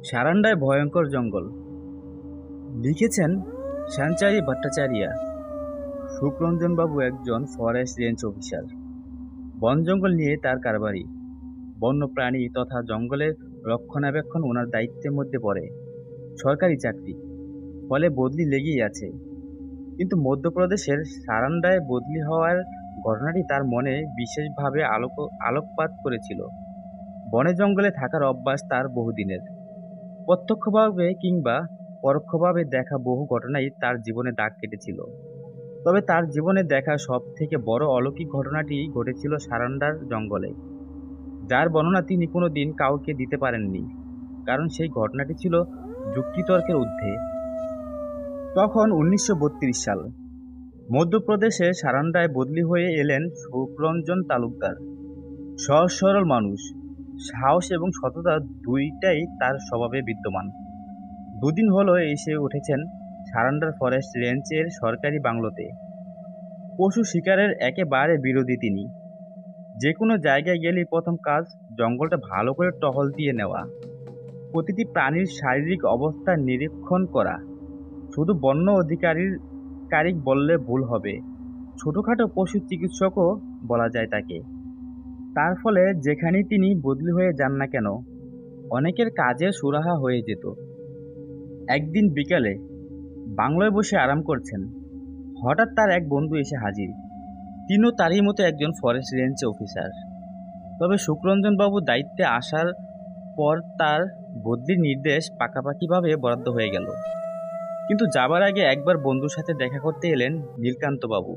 সারান্ডায় ভয়ঙ্কর জঙ্গল। লিখেছেন সঞ্চারী ভট্টাচার্য। সুখরঞ্জন বাবু একজন ফরেস্ট রেঞ্জ অফিসার। বন জঙ্গল নিয়ে তার কারবারি। বন্যপ্রাণী তথা জঙ্গলের রক্ষণাবেক্ষণ ওনার দায়িত্বের মধ্যে পড়ে। সরকারি চাকরি, ফলে বদলি লেগেই আছে। কিন্তু মধ্যপ্রদেশের সারান্ডায় বদলি হওয়ার ঘটনাটি তার মনে বিশেষভাবে আলোকপাত করেছিল। বনে জঙ্গলে থাকার অভ্যাস তার বহুদিনের। প্রত্যক্ষভাবে কিংবা পরোক্ষভাবে দেখা বহু ঘটনাই তার জীবনে দাগ কেটেছিল। তবে তার জীবনে দেখা সব থেকে বড় অলৌকিক ঘটনাটি ঘটেছিল সারান্ডার জঙ্গলে, যার বর্ণনা তিনি কোনোদিন কাউকে দিতে পারেননি, কারণ সেই ঘটনাটি ছিল যুক্তিতর্কের ঊর্ধ্বে। তখন 1932 সাল। মধ্যপ্রদেশের সারান্ডায় বদলি হয়ে এলেন সুখরঞ্জন তালুকদার। সহজ সরল মানুষ, সাহস এবং সততা দুইটাই তার স্বভাবে বিদ্যমান। দুদিন হলো এসে উঠেছেন সারান্ডার ফরেস্ট রেঞ্জের সরকারি বাংলোতে। পশু শিকারের একেবারে বিরোধী তিনি। যে কোনো জায়গায় গেলেই প্রথম কাজ জঙ্গলটা ভালো করে টহল দিয়ে নেওয়া, প্রতিটি প্রাণীর শারীরিক অবস্থা নিরীক্ষণ করা। শুধু বন্য অধিকারীর কারিক বললে ভুল হবে, ছোটখাটো পশু চিকিৎসকও বলা যায় তাকে। তার ফলে যেখানেই তিনি বদলি হয়ে যান না কেন, অনেকের কাজের সুরাহা হয়ে যেত। একদিন বিকালে বাংলোয় বসে আরাম করছেন, হঠাৎ তার এক বন্ধু এসে হাজির। তিনিও তারই মতো একজন ফরেস্ট রেঞ্জ অফিসার। তবে সুখরঞ্জন বাবু দায়িত্বে আসার পর তার বদলির নির্দেশ পাকাপাকিভাবে বরাদ্দ হয়ে গেল। কিন্তু যাবার আগে একবার বন্ধুর সাথে দেখা করতে এলেন নীলকান্ত বাবু।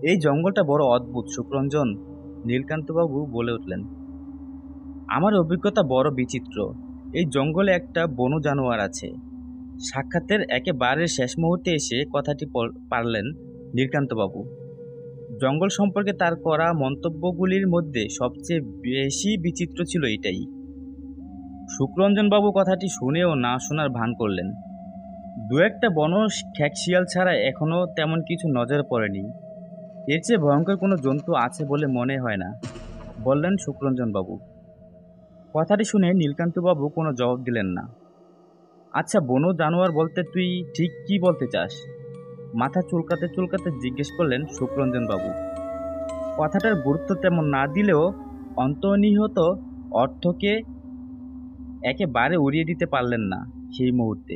এই জঙ্গলটা বড় অদ্ভুত সুখরঞ্জন, নীলকান্ত বাবু বলে উঠলেন। আমার অভিজ্ঞতা বড় বিচিত্র। এই জঙ্গলে একটা বন্য জানোয়ার আছে। সাক্ষাতের একেবারে শেষ মুহূর্তে এসে কথাটি পারলেন নীলকান্ত বাবু। জঙ্গল সম্পর্কে তার করা মন্তব্যগুলির মধ্যে সবচেয়ে বেশি বিচিত্র ছিল এটাই। সুখরঞ্জন বাবু কথাটি শুনেও না শোনার ভান করলেন। দু একটা বন খ্যাকশিয়াল ছাড়া এখনো তেমন কিছু নজরে পড়েনি। এর চেয়ে ভয়ঙ্কর কোনো জন্তু আছে বলে মনে হয় না, বললেন সুখরঞ্জন বাবু। কথাটি শুনে নীলকান্ত বাবু কোনো জবাব দিলেন না। আচ্ছা, বনো জানোয়ার বলতে তুই ঠিক কি বলতে চাস? মাথা চুলকাতে চুলকাতে জিজ্ঞেস করলেন সুখরঞ্জন বাবু। কথাটার গুরুত্ব তেমন না দিলেও অন্তর্নিহিত অর্থকে একেবারে উড়িয়ে দিতে পারলেন না সেই মুহূর্তে।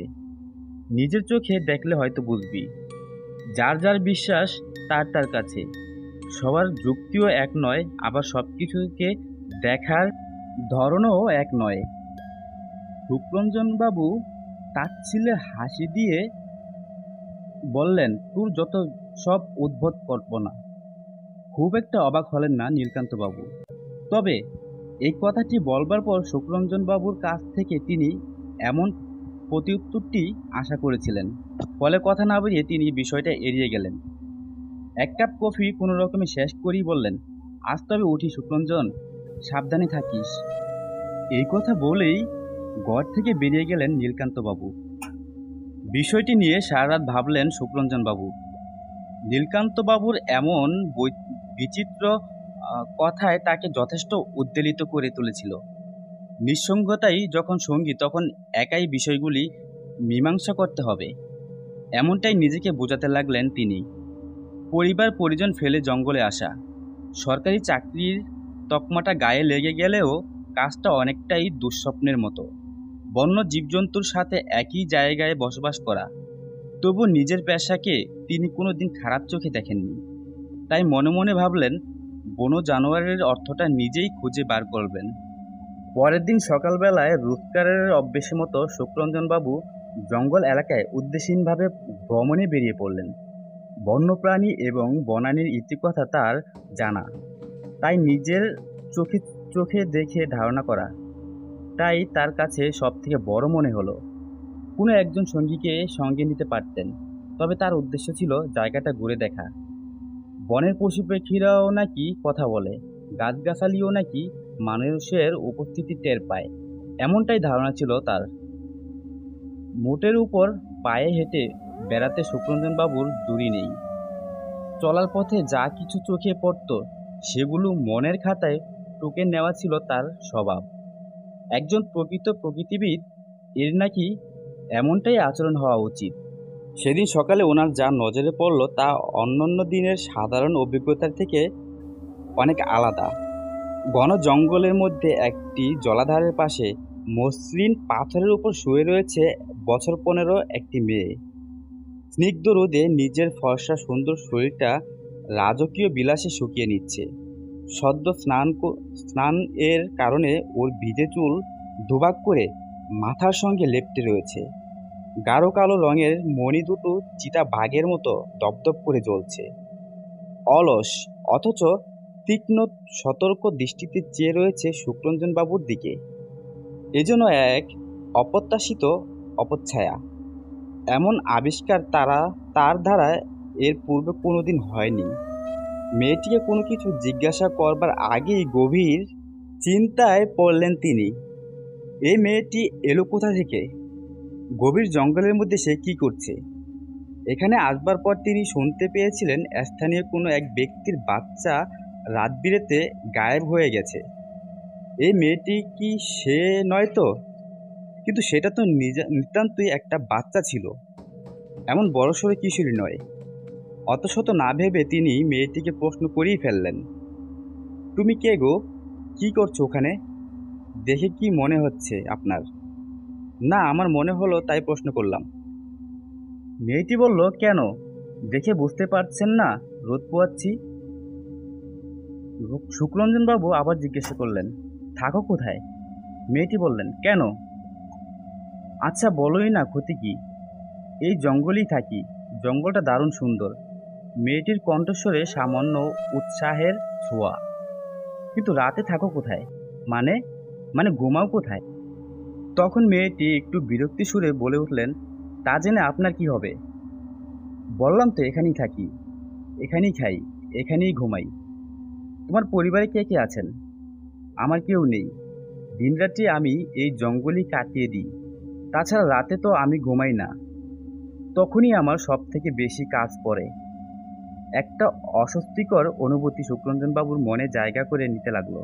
নিজের চোখে দেখলে হয়তো বুঝবি। যার যার বিশ্বাস তার তার কাছে। সবার যুক্তিও এক নয়, আবার সবকিছুকে দেখার ধরনও এক নয়। সুখরঞ্জন বাবু তাচ্ছিল্যের হাসি দিয়ে বললেন, তোর যত সব উদ্ভট কল্পনা। খুব একটা অবাক হলেন না নীলকান্ত বাবু। তবে এই কথাটি বলবার পর সুখরঞ্জন বাবুর কাছ থেকে তিনি এমন প্রত্যুত্তরটি আশা করেছিলেন। ফলে কথা না বাড়িয়ে তিনি বিষয়টা এড়িয়ে গেলেন। এক কাপ কফি কোনো রকমে শেষ করেই বললেন, আজ তবে উঠি সুখরঞ্জন, সাবধানে থাকিস। এই কথা বলেই ঘর থেকে বেরিয়ে গেলেন নীলকান্ত বাবু। বিষয়টি নিয়ে সারা রাত ভাবলেন সুখরঞ্জন বাবু। নীলকান্ত বাবুর এমন বিচিত্র কথায় তাকে যথেষ্ট উদ্বেলিত করে তুলেছিল। নিঃসঙ্গতাই যখন সঙ্গী, তখন একাই বিষয়গুলি মীমাংসা করতে হবে, এমনটাই নিজেকে বোঝাতে লাগলেন তিনি। পরিবার পরিজন ফেলে জঙ্গলে আসা, সরকারি চাকরির তকমাটা গায়ে লেগে গেলেও কাজটা অনেকটাই দুঃস্বপ্নের মতো। বন্য জীবজন্তুর সাথে একই জায়গায় বসবাস করা, তবু নিজের পেশাকে তিনি কোনোদিন খারাপ চোখে দেখেননি। তাই মনে মনে ভাবলেন, বনো জানোয়ারের অর্থটা নিজেই খুঁজে বার করবেন। পরের দিন সকালবেলায় রোজকারের অভ্যেস মতো সুখরঞ্জন বাবু জঙ্গল এলাকায় উদ্দেশ্যহীনভাবে ভ্রমণে বেরিয়ে পড়লেন। বন্যপ্রাণী এবং বনানীর ইতিকথা তার জানা, তাই নিজের চোখে চোখে দেখে ধারণা করা তাই তার কাছে সব থেকে বড় মনে হলো। কোনো একজন সঙ্গীকে সঙ্গে নিতে পারতেন, তবে তার উদ্দেশ্য ছিল জায়গাটা ঘুরে দেখা। বনের পশু পাখিরাও নাকি কথা বলে, গাছগাছালিও নাকি মানুষের উপস্থিতি টের পায়, এমনটাই ধারণা ছিল তার। মোটের উপর পায়ে হেঁটে বেড়াতে সুখরঞ্জন বাবুর জুড়ি নেই। চলার পথে যা কিছু চোখে পড়ত সেগুলো মনের খাতায় টুকে নেওয়া ছিল তার স্বভাব। একজন প্রকৃত প্রকৃতিবিদ এর নাকি এমনটাই আচরণ হওয়া উচিত। সেদিন সকালে ওনার যা নজরে পড়ল তা অন্যান্য দিনের সাধারণ অভিজ্ঞতার থেকে অনেক আলাদা। ঘন জঙ্গলের মধ্যে একটি জলাধারের পাশে মসৃণ পাথরের উপর শুয়ে রয়েছে বছর 15 একটি মেয়ে। স্নিগ্ধ রোদে নিজের ফর্সা সুন্দর শরীরটা রাজকীয় বিলাসে শুকিয়ে নিচ্ছে। সদ্য স্নান এর কারণে ওর ভিজে চুল দুভাগ করে মাথার সঙ্গে লেপ্টে রয়েছে। গাঢ় কালো রঙের মণি দুটো চিতা বাঘের মতো দপদপ করে জ্বলছে। অলস অথচ তীক্ষ্ণ সতর্ক দৃষ্টিতে চেয়ে রয়েছে শুক্রঞ্জন বাবুর দিকে। এজন্য এক অপ্রত্যাশিত অপচ্ছায়া। এমন আবিষ্কার তার দ্বারা এর পূর্বে কোনোদিন হয়নি। মেয়েটিকে কোনো কিছু জিজ্ঞাসা করবার আগেই গভীর চিন্তায় পড়লেন তিনি। এই মেয়েটি এলো কোথা থেকে? গভীর জঙ্গলের মধ্যে সে কি করছে? এখানে আসবার পর তিনি শুনতে পেয়েছিলেন স্থানীয় কোনো এক ব্যক্তির বাচ্চা রাতবিরেতে গায়েব হয়ে গেছে। এই মেয়েটি কি সে নয় তো? কিন্তু সেটা তো নিতান্তই একটা বাচ্চা ছিল, এমন বড়সড় কিশোরী নয়। অত শত না ভেবে তিনি মেয়েটিকে প্রশ্ন করেই ফেললেন, তুমি কে গো? কি করছো ওখানে? দেখে কি মনে হচ্ছে আপনার? না, আমার মনে হলো তাই প্রশ্ন করলাম। মেয়েটি বলল, কেন? দেখে বুঝতে পারছেন না রোদ পোয়াচ্ছি। শুক্রঞ্জন বাবু আবার জিজ্ঞাসা করলেন, থাকো কোথায়? মেয়েটি বললেন, কেন? আচ্ছা বলোই না, ক্ষতি কি? এই জঙ্গলেই থাকি। জঙ্গলটা দারুণ সুন্দর। মেয়েটির কণ্ঠস্বরে সামান্য উৎসাহের ছোঁয়া। কিন্তু রাতে থাকো কোথায়? মানে মানে ঘুমাও কোথায়? তখন মেয়েটি একটু বিরক্তি সুরে বলে উঠলেন, তা জেনে আপনার কি হবে? বললাম তো এখানেই থাকি, এখানেই খাই, এখানেই ঘুমাই। তোমার পরিবারে কে কে আছেন? আমার কেউ নেই। দিনরাত্রি আমি এই জঙ্গলই কাটিয়ে দিই। তাছাড়া রাতে তো আমি ঘুমাই না। তখনই আমার সব থেকে বেশি কাজ পড়ে। একটা অস্বস্তিকর অনুভূতি শুক্রঞ্জনবাবুর মনে জায়গা করে নিতে লাগলো।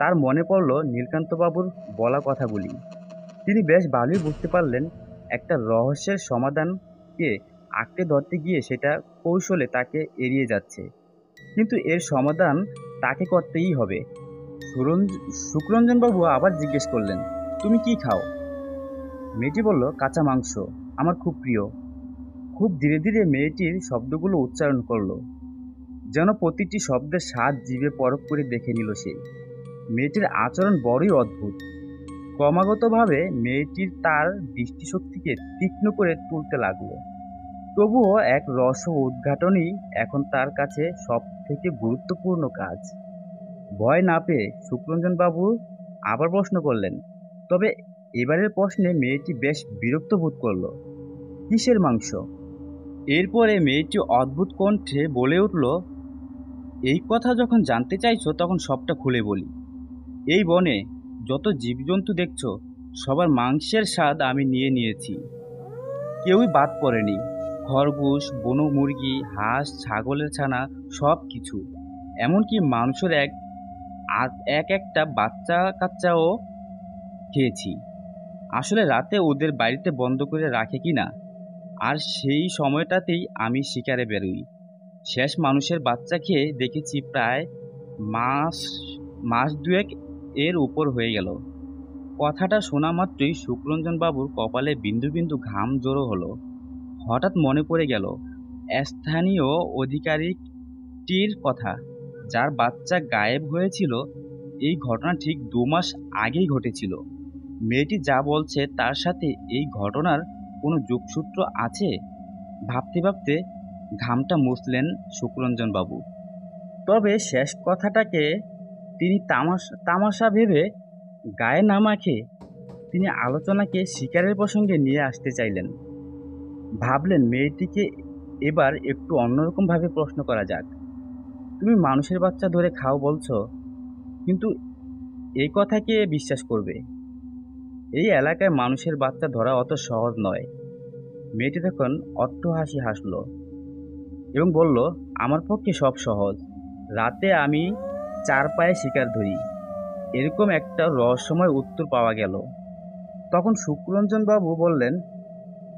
তার মনে পড়ল নীলকান্তবাবুর বলা কথাগুলি। তিনি বেশ ভালোই বুঝতে পারলেন একটা রহস্যের সমাধানকে আঁকড়ে ধরতে গিয়ে সেটা কৌশলে তাকে এড়িয়ে যাচ্ছে। কিন্তু এর সমাধান তাকে করতেই হবে। শুক্রঞ্জনবাবু আবার জিজ্ঞেস করলেন, তুমি কি খাও? মেয়েটি বলল, কাঁচা মাংস আমার খুব প্রিয়। খুব ধীরে ধীরে মেয়েটির শব্দগুলো উচ্চারণ করলো, যেন প্রতিটি শব্দের স্বাদ জিভে পরখ করে দেখে নিল সে। মেয়েটির আচরণ বড়ই অদ্ভুত। ক্রমাগতভাবে মেয়েটির তার দৃষ্টিশক্তিকে তীক্ষ্ণ করে তুলতে লাগলো। তবুও এক রহস্য উদ্ঘাটনই এখন তার কাছে সব থেকে গুরুত্বপূর্ণ কাজ। ভয় না পেয়ে শুক্রঞ্জনবাবু আবার প্রশ্ন করলেন। তবে এবারের প্রশ্নে মেয়েটি বেশ বিরক্ত বোধ করল। কিসের মাংস? এরপরে মেয়েটি অদ্ভুত কণ্ঠে বলে উঠল, এই কথা যখন জানতে চাইছো তখন সবটা খুলে বলি। এই বনে যত জীবজন্তু দেখছো সবার মাংসের স্বাদ আমি নিয়ে নিয়েছি, কেউই বাদ পড়েনি। খরগোশ, বন মুরগি, হাঁস, ছাগলের ছানা, সব কিছু। এমনকি মানুষের এক একটা বাচ্চা কাচ্চাও খেয়েছি। আসলে রাতে ওদের বাড়িতে বন্ধ করে রাখে কি না, আর সেই সময়টাতেই আমি শিকারে বেরোই। শেষ মানুষের বাচ্চা খেয়ে দেখেছি প্রায় মাস মাস দুয়েক এর উপর হয়ে গেল। কথাটা শোনা মাত্রই শুক্রঞ্জনবাবুর কপালে বিন্দু বিন্দু ঘাম জড়ো হলো। হঠাৎ মনে পড়ে গেল স্থানীয় অধিকারীটির কথা, যার বাচ্চা গায়েব হয়েছিল। এই ঘটনা ঠিক 2 মাস আগেই ঘটেছিল। মেয়েটি যা বলছে তার সাথে এই ঘটনার কোনো যোগসূত্র আছে? ভাবতে ভাবতে ঘামটা মুছলেন শুক্রঞ্জনবাবু। তবে শেষ কথাটাকে তিনি তামাশা ভেবে গায়ে না মাখে তিনি আলোচনাকে শিকারের প্রসঙ্গে নিয়ে আসতে চাইলেন। ভাবলেন মেয়েটিকে এবার একটু অন্যরকমভাবে প্রশ্ন করা যাক। তুমি মানুষের বাচ্চা ধরে খাও বলছো, কিন্তু এই কথা কে বিশ্বাস করবে? এই এলাকায় মানুষের বাচ্চা ধরা অত সহজ নয়। মেয়েটি তখন অট্টহাসি হাসল এবং বলল, আমার পক্ষে সব সহজ। রাতে আমি 4 পায়ে শিকার ধরি। এরকম একটা রহস্যময় উত্তর পাওয়া গেল। তখন সুখরঞ্জন বাবু বললেন,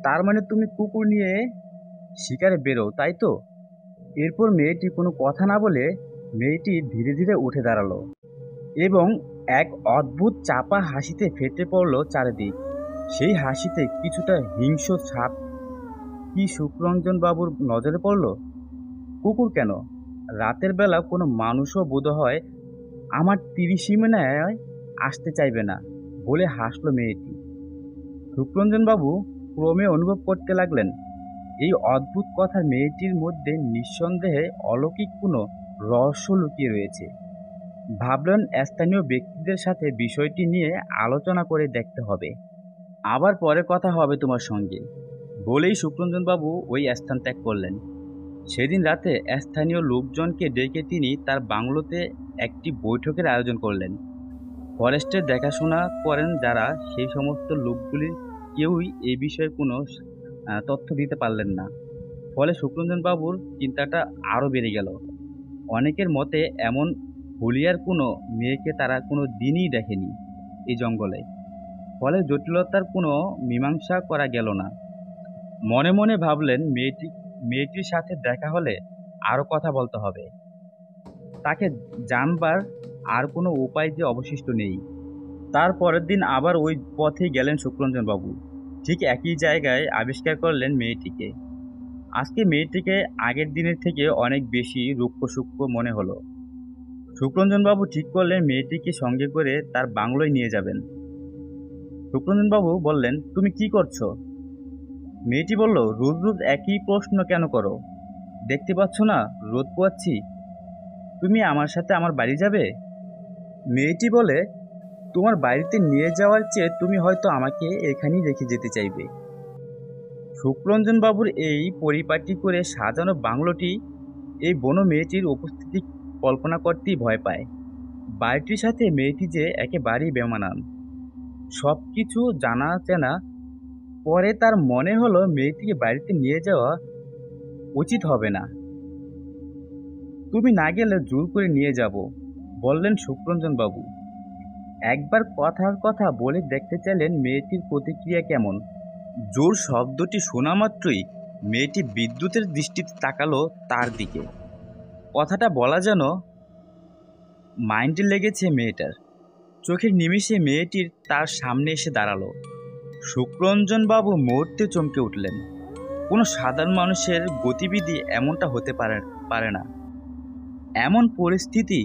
তার মানে তুমি কুকুর নিয়ে শিকারে বেরো, তাই তো? এরপর মেয়েটি কোনো কথা না বলে মেয়েটি ধীরে ধীরে উঠে দাঁড়ালো এবং এক অদ্ভুত চাপা হাসিতে ফেটে পড়ল চারিদিক। সেই হাসিতে কিছুটা হিংস্র ছাপ কি সুখরঞ্জন বাবুর নজরে পড়ল। কুকুর কেন, রাতের বেলা কোনো মানুষও বোধহয় আমার ত্রিসীমানায় আসতে চাইবে না বলে হাসলো মেয়েটি। সুখরঞ্জন বাবু ক্রমে অনুভব করতে লাগলেন, এই অদ্ভুত কথার মেয়েটির মধ্যে নিঃসন্দেহে অলৌকিক কোনো রহস্য লুকিয়ে রয়েছে। ভাবলেন স্থানীয় ব্যক্তিদের সাথে বিষয়টি নিয়ে আলোচনা করে দেখতে হবে। আবার পরে কথা হবে তোমার সঙ্গে বলেই সুখরঞ্জন বাবু ওই স্থান ত্যাগ করলেন। সেদিন রাতে স্থানীয় লোকজনকে ডেকে তিনি তার বাংলোতে একটি বৈঠকের আয়োজন করলেন। ফরেস্টের দেখাশোনা করেন যারা, সেই সমস্ত লোকগুলির কেউই এ বিষয়ে কোনো তথ্য দিতে পারলেন না। ফলে সুখরঞ্জন বাবুর চিন্তাটা আরও বেড়ে গেল। অনেকের মতে এমন হুলিয়ার কোনো মেয়েকে তারা কোনো দিনই দেখেনি এই জঙ্গলে। ফলে জটিলতার কোনো মীমাংসা করা গেল না। মনে মনে ভাবলেন, মেয়েটির সাথে দেখা হলে আরও কথা বলতে হবে। তাকে জানবার আর কোনো উপায় যে অবশিষ্ট নেই। তার পরের দিন আবার ওই পথেই গেলেন সুখরঞ্জন বাবু। ঠিক একই জায়গায় আবিষ্কার করলেন মেয়েটিকে। আজকে মেয়েটিকে আগের দিনের থেকে অনেক বেশি রুক্ষ সূক্ষ্ম মনে হলো। সুখরঞ্জন বাবু ঠিক করলেন মেয়েটিকে সঙ্গে করে তার বাংলোয় নিয়ে যাবেন। সুখরঞ্জন বাবু বললেন, তুমি কি করছো? মেয়েটি বলল, রোজ রোজ একই প্রশ্ন কেন করো? দেখতে পাচ্ছ না রোদ পোয়াচ্ছি। তুমি আমার সাথে আমার বাড়ি যাবে? মেয়েটি বলে, তোমার বাড়িতে নিয়ে যাওয়ার চেয়ে তুমি হয়তো আমাকে এখানেই রেখে যেতে চাইবে। সুখরঞ্জন বাবুর এই পরিপাটি করে সাজানো বাংলোটি এই বনো মেয়েটির উপস্থিতি কল্পনা করতেই ভয় পায়। বাড়িটির সাথে মেয়েটি যে একেবারেই বেমানান। সব কিছু জানা চেনা। পরে তার মনে হলো মেয়েটিকে বাড়িতে নিয়ে যাওয়া উচিত হবে না। তুমি না গেলে জোর করে নিয়ে যাব, বললেন সুখরঞ্জন বাবু। একবার কথার কথা বলে দেখতে চাইলেন মেয়েটির প্রতিক্রিয়া কেমন। জোর শব্দটি শোনা মাত্রই মেয়েটি বিদ্যুতের দৃষ্টিতে তাকালো তার দিকে। কথাটা বলা যেন মাইন্ডে লেগেছে মেয়েটার। চোখের নিমেষে মেয়েটির তার সামনে এসে দাঁড়ালো। সুখরঞ্জন বাবু মুহূর্তে চমকে উঠলেন। কোনো সাধারণ মানুষের গতিবিধি এমনটা হতে পারে না। এমন পরিস্থিতি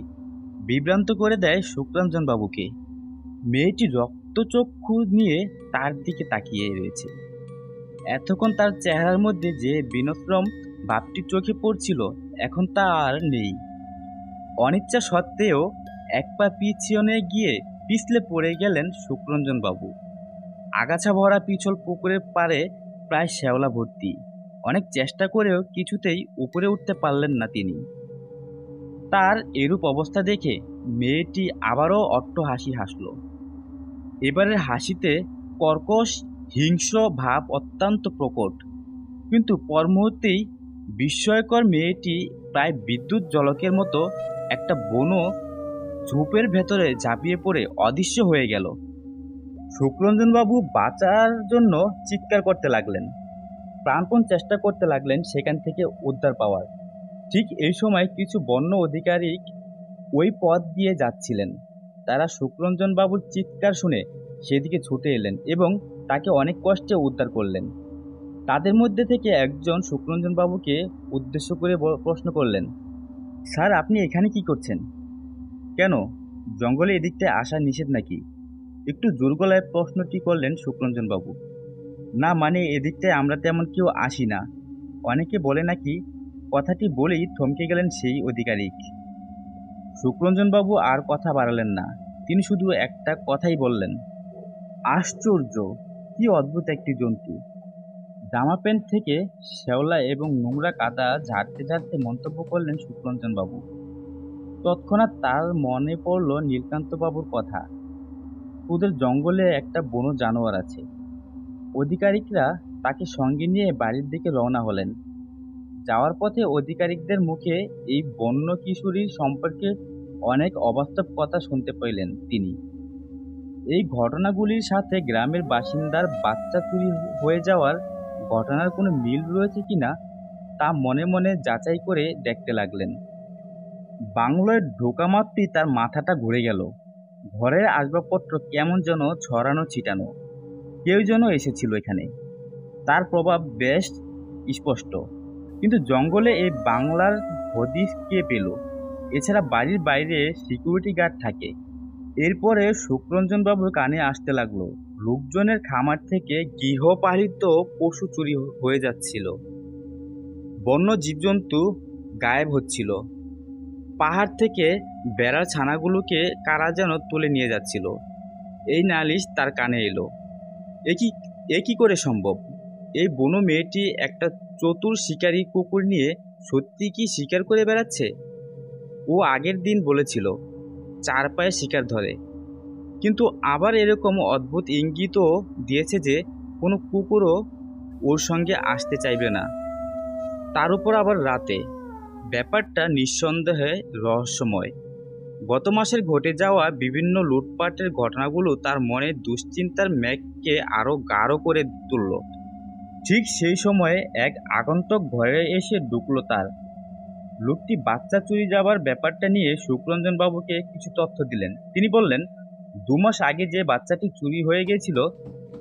বিভ্রান্ত করে দেয় সুখরঞ্জন বাবুকে। মেয়েটি রক্তচক্ষু নিয়ে তার দিকে তাকিয়ে রয়েছে। এতক্ষণ তার চেহারার মধ্যে যে বিনম্র ভাবটি চোখে পড়ছিল, এখন তা আর নেই। অনিচ্ছা সত্ত্বেও এক পা পিছনে গিয়ে পিছলে পড়ে গেলেন সুখরঞ্জন বাবু। আগাছা ভরা পিছল পুকুরের পাড়ে প্রায় শ্যাওলা ভর্তি। অনেক চেষ্টা করেও কিছুতেই উপরে উঠতে পারলেন না তিনি। তার এরূপ অবস্থা দেখে মেয়েটি আবারও অট্ট হাসি হাসল। এবারের হাসিতে কর্কশ হিংস্র ভাব অত্যন্ত প্রকট। কিন্তু পর মুহূর্তেই বিস্ময়কর মেয়েটি প্রায় বিদ্যুৎ ঝলকের মতো একটা বনো ঝোপের ভেতরে ঝাঁপিয়ে পড়ে অদৃশ্য হয়ে গেল। সুখরঞ্জন বাবু বাঁচার জন্য চিৎকার করতে লাগলেন, প্রাণপণ চেষ্টা করতে লাগলেন সেখান থেকে উদ্ধার পাওয়ার। ঠিক এই সময় কিছু বন্য আধিকারিক ওই পথ দিয়ে যাচ্ছিলেন। তারা সুখরঞ্জন বাবুর চিৎকার শুনে সেদিকে ছুটে এলেন এবং তাকে অনেক কষ্টে উদ্ধার করলেন। তাদের মধ্যে থেকে একজন সুখরঞ্জন বাবুকে উদ্দেশ্য করে প্রশ্ন করলেন, স্যার, আপনি এখানে কি করছেন? কেন, জঙ্গলে এদিকটায় আসা নিষেধ নাকি? একটু জোর গলায় প্রশ্নটি করলেন সুখরঞ্জন বাবু। না, মানে এদিকটায় আমরা তেমন কেউ আসি না। অনেকে বলে নাকি। কথাটি বলেই থমকে গেলেন সেই আধিকারিক। সুখরঞ্জন বাবু আর কথা বাড়ালেন না। তিনি শুধু একটা কথাই বললেন, আশ্চর্য, কি অদ্ভুত একটি জন্তু। জামা প্যান্ট থেকে শ্যাওলা এবং নোংরা কাদা ঝাড়তে ঝাড়তে মন্তব্য করলেন সুখরঞ্জন বাবু। তৎক্ষণাৎ তার মনে পড়ল নীলকান্ত বাবুর কথা। ওদের জঙ্গলে একটা বনো জানোয়ার আছে। আধিকারিকরা তাকে সঙ্গে নিয়ে বাড়ির দিকে রওনা হলেন। যাওয়ার পথে আধিকারিকদের মুখে এই বন্য কিশোরীর সম্পর্কে অনেক অবাস্তব কথা শুনতে পেলেন তিনি। এই ঘটনাগুলির সাথে গ্রামের বাসিন্দার বাচ্চা চুরি হয়ে যাওয়ার ঘটনার কোনো মিল রয়েছে কিনা তা মনে মনে যাচাই করে দেখতে লাগলেন। বাংলোয় ঢোকা মাত্রই তার মাথাটা ঘুরে গেল। ঘরের আসবাবপত্র কেমন যেন ছড়ানো ছিটানো, কেউ যেন এসেছিল এখানে। তার প্রভাব বেশ স্পষ্ট। কিন্তু জঙ্গলে এই বাংলার হদিস কে পেল? এছাড়া বাড়ির বাইরে সিকিউরিটি গার্ড থাকে। এরপরে সুখরঞ্জন বাবুর কানে আসতে লাগলো, লোকজনের খামার থেকে গৃহপালিত পশু চুরি হয়ে যাচ্ছিল, বন্য জীবজন্তু গায়েব হচ্ছিল, পাহাড় থেকে বেড়ার ছানাগুলোকে কারা যেন তুলে নিয়ে যাচ্ছিল। এই নালিশ তার কানে এলো। এ কি করে সম্ভব? এই বুনো মেয়েটি একটা চতুর শিকারী কুকুর নিয়ে সত্যি কি শিকার করে বেড়াচ্ছে? ও আগের দিন বলেছিল 4 পায়ে শিকার ধরে, কিন্তু আবার এরকম অদ্ভুত ইঙ্গিতও দিয়েছে যে কোনো কুকুরও ওর সঙ্গে আসতে চাইবে না, তার উপর আবার রাতে। ব্যাপারটা নিঃসন্দেহে রহস্যময়। গত মাসের ঘটে যাওয়া বিভিন্ন লুটপাটের ঘটনাগুলো তার মনে দুশ্চিন্তার মেঘকে আরো গাঢ় করে তুলল। ঠিক সেই সময়ে এক আগন্তুক ঘরে এসে ঢুকলো তার। লোকটি বাচ্চা চুরি যাবার ব্যাপারটা নিয়ে সুখরঞ্জন বাবুকে কিছু তথ্য দিলেন। তিনি বললেন, 2 মাস আগে যে বাচ্চাটি চুরি হয়ে গিয়েছিল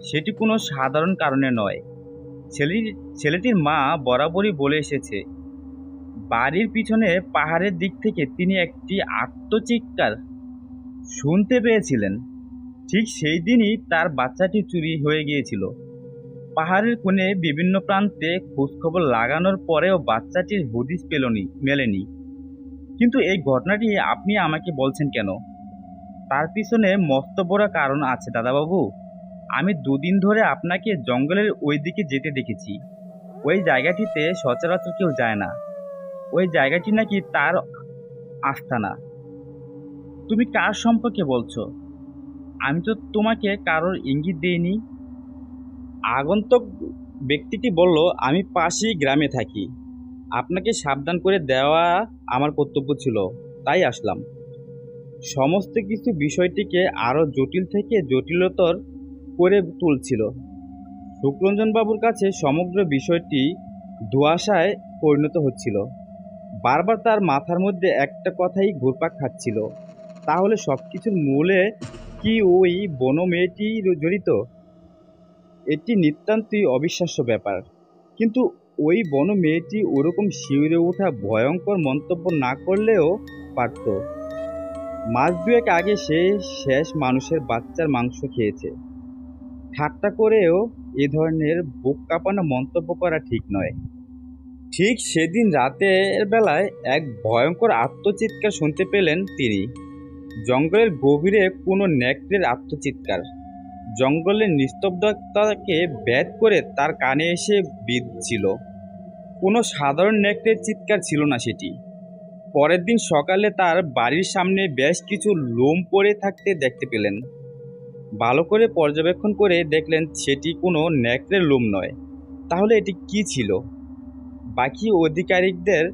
সেটি কোনো সাধারণ কারণে নয়। ছেলেটির মা বরাবরই বলে এসেছে, বাড়ির পিছনে পাহাড়ের দিক থেকে তিনি একটি আর্তচিৎকার শুনতে পেয়েছিলেন। ঠিক সেই দিনই তার বাচ্চাটি চুরি হয়ে গিয়েছিল। পাহাড়ের কোণে বিভিন্ন প্রান্তে খোঁজখবর লাগানোর পরেও বাচ্চাটির হদিস মেলেনি। কিন্তু এই ঘটনাটি আপনি আমাকে বলছেন কেন? তার পিছনে মস্ত বড় কারণ আছে দাদাবাবু। আমি 2 দিন ধরে আপনাকে জঙ্গলের ওই দিকে যেতে দেখেছি। ওই জায়গাটিতে সচরাচর কেউ যায় না। ওই জায়গাটি নাকি তার আস্তানা। তুমি কার সম্পর্কে বলছো? আমি তো তোমাকে কারোর ইঙ্গিত দিইনি। আগন্তুক ব্যক্তিটি বলল, আমি পাশেই গ্রামে থাকি। আপনাকে সাবধান করে দেওয়া আমার কর্তব্য ছিল, তাই আসলাম। সমস্ত কিছু বিষয়টিকে আরো জটিল থেকে জটিলতর করে তুলছিল। সুখরঞ্জন বাবুর কাছে সমগ্র বিষয়টি ধোঁয়াশায় পরিণত হচ্ছিল। বারবার তার মাথার মধ্যে একটা কথাই ঘুরপাক খাচ্ছিল, তাহলে সবকিছুর মূলে কি ওই বনো মেয়েটি জড়িত? এটি নিতান্তই অবিশ্বাস্য ব্যাপার, কিন্তু ওই বনো মেয়েটি ওরকম শিউরে ওঠা ভয়ঙ্কর মন্তব্য না করলেও পারত। মাস 2 আগে সে শেষ মানুষের বাচ্চার মাংস খেয়েছে। ঠাট্টা করেও এ ধরনের বুক কাঁপানো মন্তব্য করা ঠিক নয়। ঠিক সেদিন রাতের বেলায় এক ভয়ঙ্কর আর্তচিৎকার শুনতে পেলেন তিনি। জঙ্গলের গভীরে কোনো নেকড়ের আর্তচিৎকার জঙ্গলের নিস্তব্ধতাকে ভেদ করে তার কানে এসে বিঁধছিল। কোনো সাধারণ নেকড়ের চিৎকার ছিল না সেটি। পরের দিন সকালে তার বাড়ির সামনে বেশ কিছু লোম পড়ে থাকতে দেখতে পেলেন। ভালো করে পর্যবেক্ষণ করে দেখলেন সেটি কোনো নেকড়ের লোম নয়। তাহলে এটি কি ছিল? বাকি আধিকারিকদের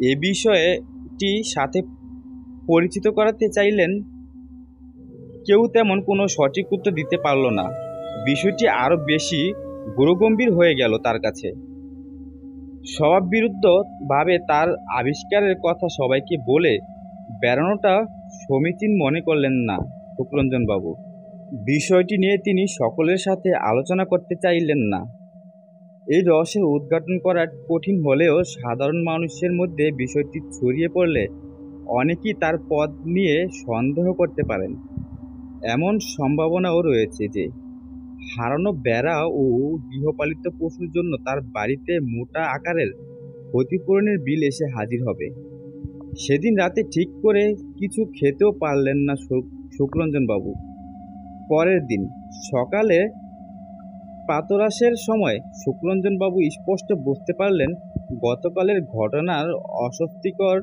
এ বিষয়টি সাথে পরিচিত করাতে চাইলেন, কেউ তেমন কোনো সঠিক উত্তর দিতে পারল না। বিষয়টি আরো বেশি গুরুগম্ভীর হয়ে গেল তার কাছে। স্বভাববিরুদ্ধ ভাবে তার আবিষ্কারের কথা সবাইকে বলে বেড়ানোটা সমীচীন মনে করলেন না সুখরঞ্জন বাবু। বিষয়টি নিয়ে তিনি সকলের সাথে আলোচনা করতে চাইলেন না। এই রহস্যের উদ্ঘাটন করা কঠিন হলেও সাধারণ মানুষের মধ্যে বিষয়টি ছড়িয়ে পড়লে অনেকেই তার পদ নিয়ে সন্দেহ করতে পারেন। এমন সম্ভাবনাও রয়েছে যে হারানো বেড়া ও গৃহপালিত পশুর জন্য তার বাড়িতে মোটা আকারের ক্ষতিপূরণের বিল এসে হাজির হবে। সেদিন রাতে ঠিক করে কিছু খেতেও পারলেন না সুখরঞ্জন বাবু। পরের দিন সকালে প্রাতরাশের সময় সুখরঞ্জন বাবু স্পষ্ট বুঝতে পারলেন গতকালের ঘটনার অস্বস্তিকর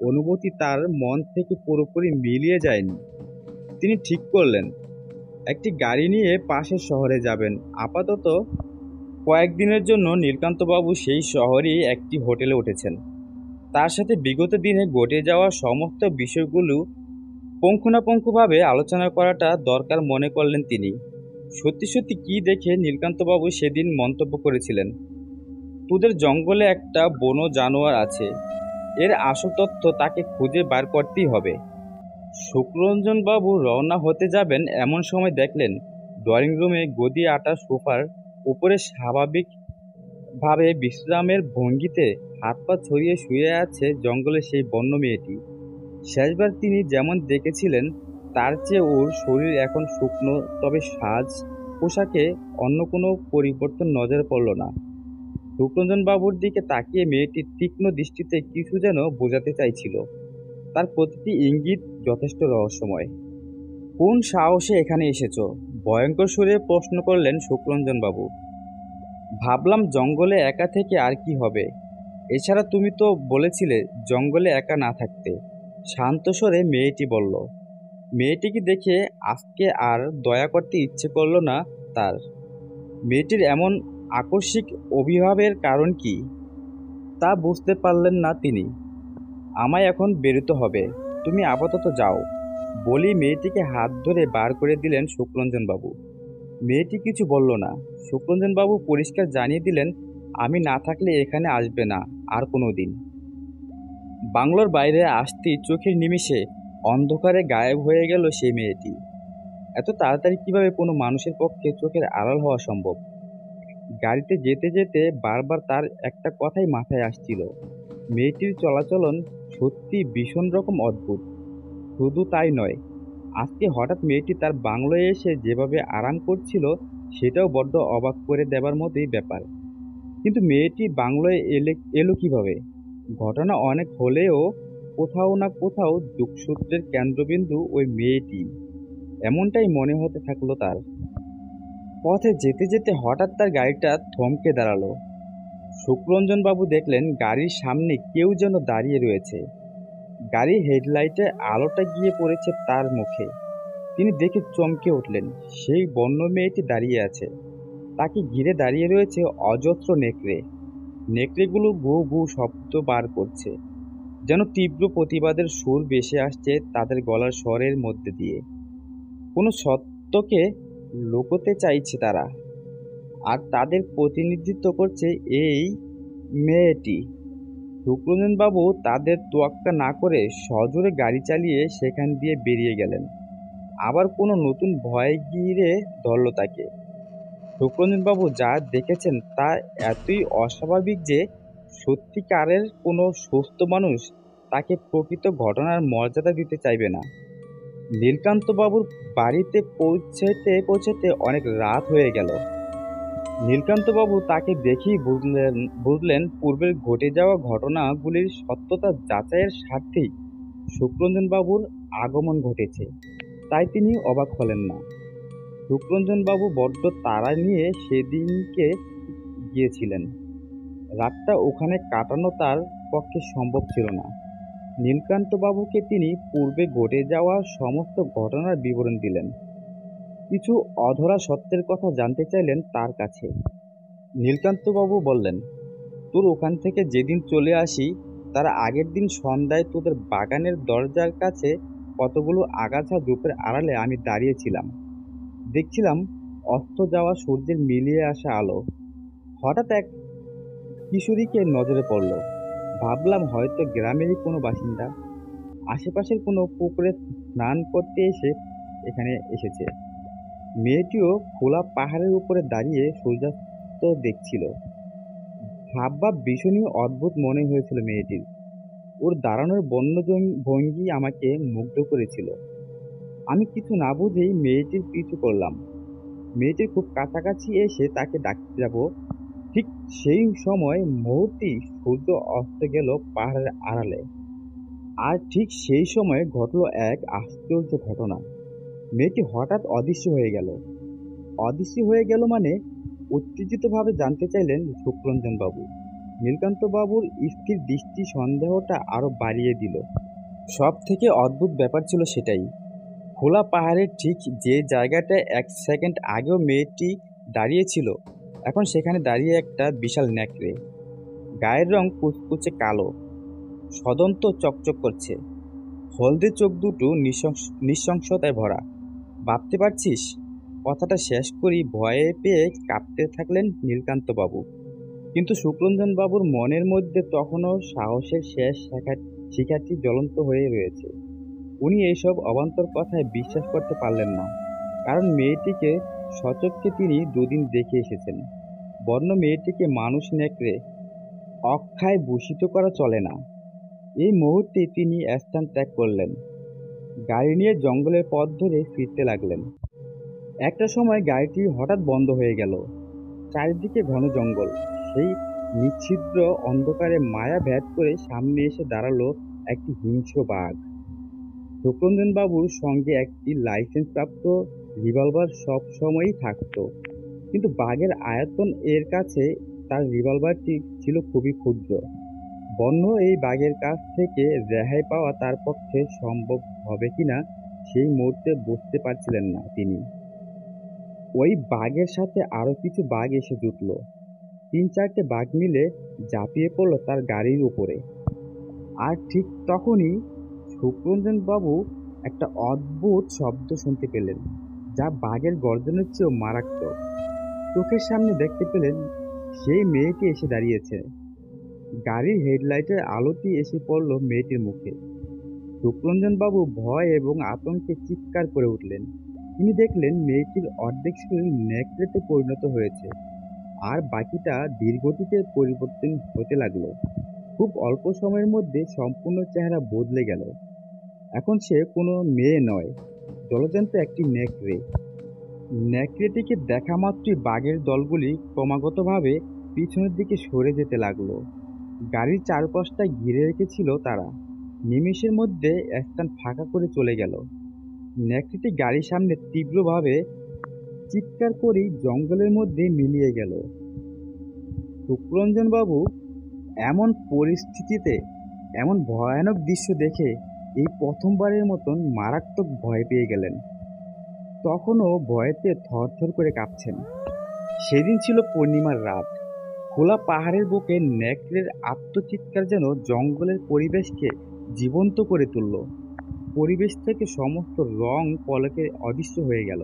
অনুভূতি তার মন থেকে পুরোপুরি মিলিয়ে যায়নি। তিনি ঠিক করলেন একটি গাড়ি নিয়ে পাশের শহরে যাবেন। আপাতত কয়েকদিনের জন্য নীলকান্তবাবু সেই শহরেই একটি হোটেলে উঠেছেন। তার সাথে বিগত দিনে ঘটে যাওয়া সমস্ত বিষয়গুলো পুঙ্খানুপুঙ্খভাবে আলোচনা করাটা দরকার মনে করলেন তিনি। সত্যি সত্যি কি দেখে নীলকান্তবাবু সেদিন মন্তব্য করেছিলেন, তোদের জঙ্গলে একটা বনো জানোয়ার আছে, এর আসল তথ্য তাকে খুঁজে বার করতেই হবে। শুক্ররঞ্জনবাবু রওনা হতে যাবেন এমন সময় দেখলেন ড্রয়িং রুমে গদি আটা সোফার উপরে স্বাভাবিকভাবে বিশ্রামের ভঙ্গিতে হাত পা ছড়িয়ে শুয়ে আছে জঙ্গলের সেই বন্য মেয়েটি। শেষবার তিনি যেমন দেখেছিলেন তার চেয়ে ওর শরীর এখন শুকনো, তবে সাজ পোশাকে অন্য কোনো পরিবর্তন নজরে পড়ল না। শুক্ররঞ্জনবাবুর দিকে তাকিয়ে মেয়েটি তীক্ষ্ণ দৃষ্টিতে কিছু যেন বোঝাতে চাইছিল। তার প্রতিটি ইঙ্গিত যথেষ্ট রহস্যময়। কোন সাহসে এখানে এসেছো? ভয়ঙ্কর সুরে প্রশ্ন করলেন শুক্ররঞ্জনবাবু। ভাবলাম জঙ্গলে একা থেকে আর কি হবে, এছাড়া তুমি তো বলেছিলে জঙ্গলে একা না থাকতে, শান্ত স্বরে মেয়েটি বলল। মেয়েটিকে দেখে আজকে আর দয়া করতে ইচ্ছে করল না তার। মেয়েটির এমন আকস্মিক অভিভাবের কারণ কি তা বুঝতে পারলেন না তিনি। আমায় এখন বেরোতে হবে, তুমি আপাতত যাও বলি মেয়েটিকে হাত ধরে বার করে দিলেন শুক্ররঞ্জনবাবু। মেয়েটি কিছু বলল না। শুক্ররঞ্জনবাবু পরিষ্কার জানিয়ে দিলেন, আমি না থাকলে এখানে আসবে না আর কোনো দিন। বাংলোর বাইরে আসতেই চোখের নিমিষে অন্ধকারে গায়েব হয়ে গেল সেই মেয়েটি। এত তাড়াতাড়ি কিভাবে কোনো মানুষের পক্ষে চোখের আড়াল হওয়া সম্ভব? গাড়িতে যেতে যেতে বারবার তার একটা কথাই মাথায় আসছিল, মেয়েটির চলাচলন সত্যি ভীষণ রকম অদ্ভুত। শুধু তাই নয়, আজকে হঠাৎ মেয়েটি তার বাংলোয় এসে যেভাবে আরাম করছিল সেটাও বড্ড অবাক করে দেবার মতোই ব্যাপার। কিন্তু মেয়েটি বাংলোয় এলো কিভাবে? ঘটনা অনেক হলেও কোথাও না কোথাও যোগসূত্রের কেন্দ্রবিন্দু ওই মেয়েটি, এমনটাই মনে হতে থাকলো তার। পথে যেতে যেতে হঠাৎ তার গাড়িটা থমকে দাঁড়ালো। শুক্ররঞ্জনবাবু দেখলেন গাড়ির সামনে কেউ যেন দাঁড়িয়ে রয়েছে। গাড়ির হেডলাইটের আলোটা গিয়ে পড়েছে তার মুখে। তিনি দেখে চমকে উঠলেন, সেই বন্য মেয়েটি দাঁড়িয়ে আছে। তাকে ঘিরে দাঁড়িয়ে রয়েছে অজস্র নেকড়ে। নেকড়েগুলো গু গু শব্দ বার করছে, যেন তীব্র প্রতিবাদের সুর ভেসে আসছে তাদের গলার স্বরের মধ্যে দিয়ে। কোনো সত্যকে লুকোতে চাইছে তারা, আর তাদের প্রতিনিধিত্ব করছে এই মেয়েটি। শুক্ররঞ্জনবাবু তাদের তোয়াক্কা না করে সজোরে গাড়ি চালিয়ে সেখান দিয়ে বেরিয়ে গেলেন। আবার কোনো নতুন ভয় ঘিরে ধরল তাকে। শুক্ররঞ্জনবাবু যা দেখেছেন তা এতই অস্বাভাবিক যে সত্যিকারের কোনো সুস্থ মানুষ তাকে প্রকৃত ঘটনার মর্যাদা দিতে চাইবে না। নীলকান্তবাবুর বাড়িতে পৌঁছতে অনেক রাত হয়ে গেল। নীলকান্তবাবু তাকে দেখেই বুঝলেন পূর্বের ঘটে যাওয়া ঘটনাগুলির সত্যতা যাচাইয়ের স্বার্থেই শুক্ররঞ্জনবাবুর আগমন ঘটেছে। তাই তিনি অবাক হলেন না। শুক্ররঞ্জনবাবু বড্ড তাড়া নিয়ে সেদিনকে গিয়েছিলেন। রাতটা ওখানে কাটানো তার পক্ষে সম্ভব ছিল না। নীলকান্তবাবুকে তিনি পূর্বে ঘটে যাওয়া সমস্ত ঘটনার বিবরণ দিলেন। কিছু অধরা সত্যের কথা জানতে চাইলেন তার কাছে। নীলকান্তবাবু বললেন, তোর ওখান থেকে যেদিন চলে আসি তার আগের দিন সন্ধ্যায় তোদের বাগানের দরজার কাছে কতগুলো আগাছা ঝোপের আড়ালে আমি দাঁড়িয়েছিলাম। দেখছিলাম অস্ত যাওয়া সূর্যের মিলিয়ে আসা আলো। হঠাৎ এক কিশোরীকে নজরে পড়ল। ভাবলাম হয়তো গ্রামেরই কোনো বাসিন্দা, আশেপাশের কোনো পুকুরে স্নান করতে এখানে এসেছে। মেয়েটিও খোলা পাহাড়ের উপরে দাঁড়িয়ে সূর্যাস্ত দেখছিল। হাবভাব ভীষণই অদ্ভুত মনে হয়েছিল মেয়েটির। ওর দাঁড়ানোর বন্য ভঙ্গি আমাকে মুগ্ধ করেছিল। আমি কিছু না বুঝেই মেয়েটির পিছু করলাম। মেয়েটির খুব কাছাকাছি এসে তাকে ডাকতে যাব, ঠিক সেই সময় মুহূর্তেই সূর্য অস্ত গেল পাহাড়ের আড়ালে। আর ঠিক সেই সময় ঘটল এক আশ্চর্য ঘটনা। মেয়েটি হঠাৎ অদৃশ্য হয়ে গেল। অদৃশ্য হয়ে গেল মানে? উত্তেজিতভাবে জানতে চাইলেন শুক্ররঞ্জনবাবু। নীলকান্তবাবুর স্থির দৃষ্টি সন্দেহটা আরো বাড়িয়ে দিল। সব থেকে অদ্ভুত ব্যাপার ছিল সেটাই, খোলা পাহাড়ের ঠিক যে জায়গাটায় এক সেকেন্ড আগেও মেয়েটি দাঁড়িয়েছিল, এখন সেখানে দাঁড়িয়ে একটা বিশাল নেকড়ে। গায়ের রং কুচকুচে কালো, সদন্ত চকচক করছে। হলদে চোখ দুটো নিঃশংসতায় ভরা। ভাবতে পারছিস? কথাটা শেষ করেই ভয়ে পেয়ে কাঁপতে থাকলেন নীলকান্তবাবু। কিন্তু সুখরঞ্জন বাবুর মনের মধ্যে তখনও সাহসের শেষ শিখাটি জ্বলন্ত হয়ে রয়েছে। উনি এইসব অবান্তর কথায় বিশ্বাস করতে পারলেন না, কারণ মেয়েটিকে সচক্ষে তিনি দুদিন দেখে এসেছেন। বন্য মেয়েটিকে মানুষ নেকড়ে অক্ষায় ভূষিত করা চলে না। এই মুহূর্তে তিনি স্থান ত্যাগ করলেন, গাড়ি নিয়ে জঙ্গলের পথ ধরে ফিরতে লাগলেন। একটা সময় গাড়িটি হঠাৎ বন্ধ হয়ে গেল। চারিদিকে ঘন জঙ্গল। সেই নিচ্ছিদ্র অন্ধকারে মায়া ভেদ করে সামনে এসে দাঁড়ালো একটি হিংস্র বাঘ। সুখরঞ্জন বাবুর সঙ্গে একটি লাইসেন্সপ্রাপ্ত রিভলভার সব সময়ই থাকতো, কিন্তু বাঘের আয়তন এর কাছে তার রিভলভারটি ছিল খুবই ক্ষুদ্র। বন্য এই বাঘের কাছ থেকে রেহাই পাওয়া তার পক্ষে সম্ভব হবে কিনা সেই মুহূর্তে বুঝতে পারছিলেন না তিনি। ওই বাঘের সাথে আরো কিছু বাঘ এসে জুটল। ৩-৪টে বাঘ মিলে ঝাঁপিয়ে পড়ল তার গাড়ির উপরে। আর ঠিক তখনই সুখরঞ্জন বাবু একটা অদ্ভুত শব্দ শুনতে পেলেন, যা বাঘের গর্জনের চেয়েও মারাত্মক। চোখের সামনে দেখতে পেলেন সেই মেয়েটি এসে দাঁড়িয়েছে। গাড়ির হেডলাইটের আলোটি এসে পড়ল মেয়েটির মুখে। সুখরঞ্জন বাবু ভয় এবং আতঙ্কে চিৎকার করে উঠলেন। তিনি দেখলেন মেয়েটির অর্ধেক শরীর নেকড়েতে পরিণত হয়েছে, আর বাকিটা ধীরগতিতে পরিবর্তন হতে লাগলো। খুব অল্প সময়ের মধ্যে সম্পূর্ণ চেহারা বদলে গেল। এখন সে কোনো মেয়ে নয়, জলজন্ত একটি নেকড়ে। নেকড়েটিকে দেখা মাত্রই বাঘের দলগুলি ক্রমাগতভাবে পিছনের দিকে সরে যেতে লাগলো। গাড়ির চারপাশটা ঘিরে রেখেছিল তারা। নিমেষের মধ্যে স্থান ফাঁকা করে চলে গেল। নেকড়েটি গাড়ির সামনে তীব্রভাবে চিৎকার করেই জঙ্গলের মধ্যে মিলিয়ে গেল। সুখরঞ্জন বাবু এমন পরিস্থিতিতে এমন ভয়ানক দৃশ্য দেখে এই প্রথমবারের মতন মারাত্মক ভয় পেয়ে গেলেন। তখনও ভয়েতে থরথর করে কাঁপছেন। সেদিন ছিল পূর্ণিমার রাত। খোলা পাহাড়ের বুকে নেকড়ের আর্তচিৎকার যেন জঙ্গলের পরিবেশকে জীবন্ত করে তুলল। পরিবেশ থেকে সমস্ত রং পলকে অদৃশ্য হয়ে গেল।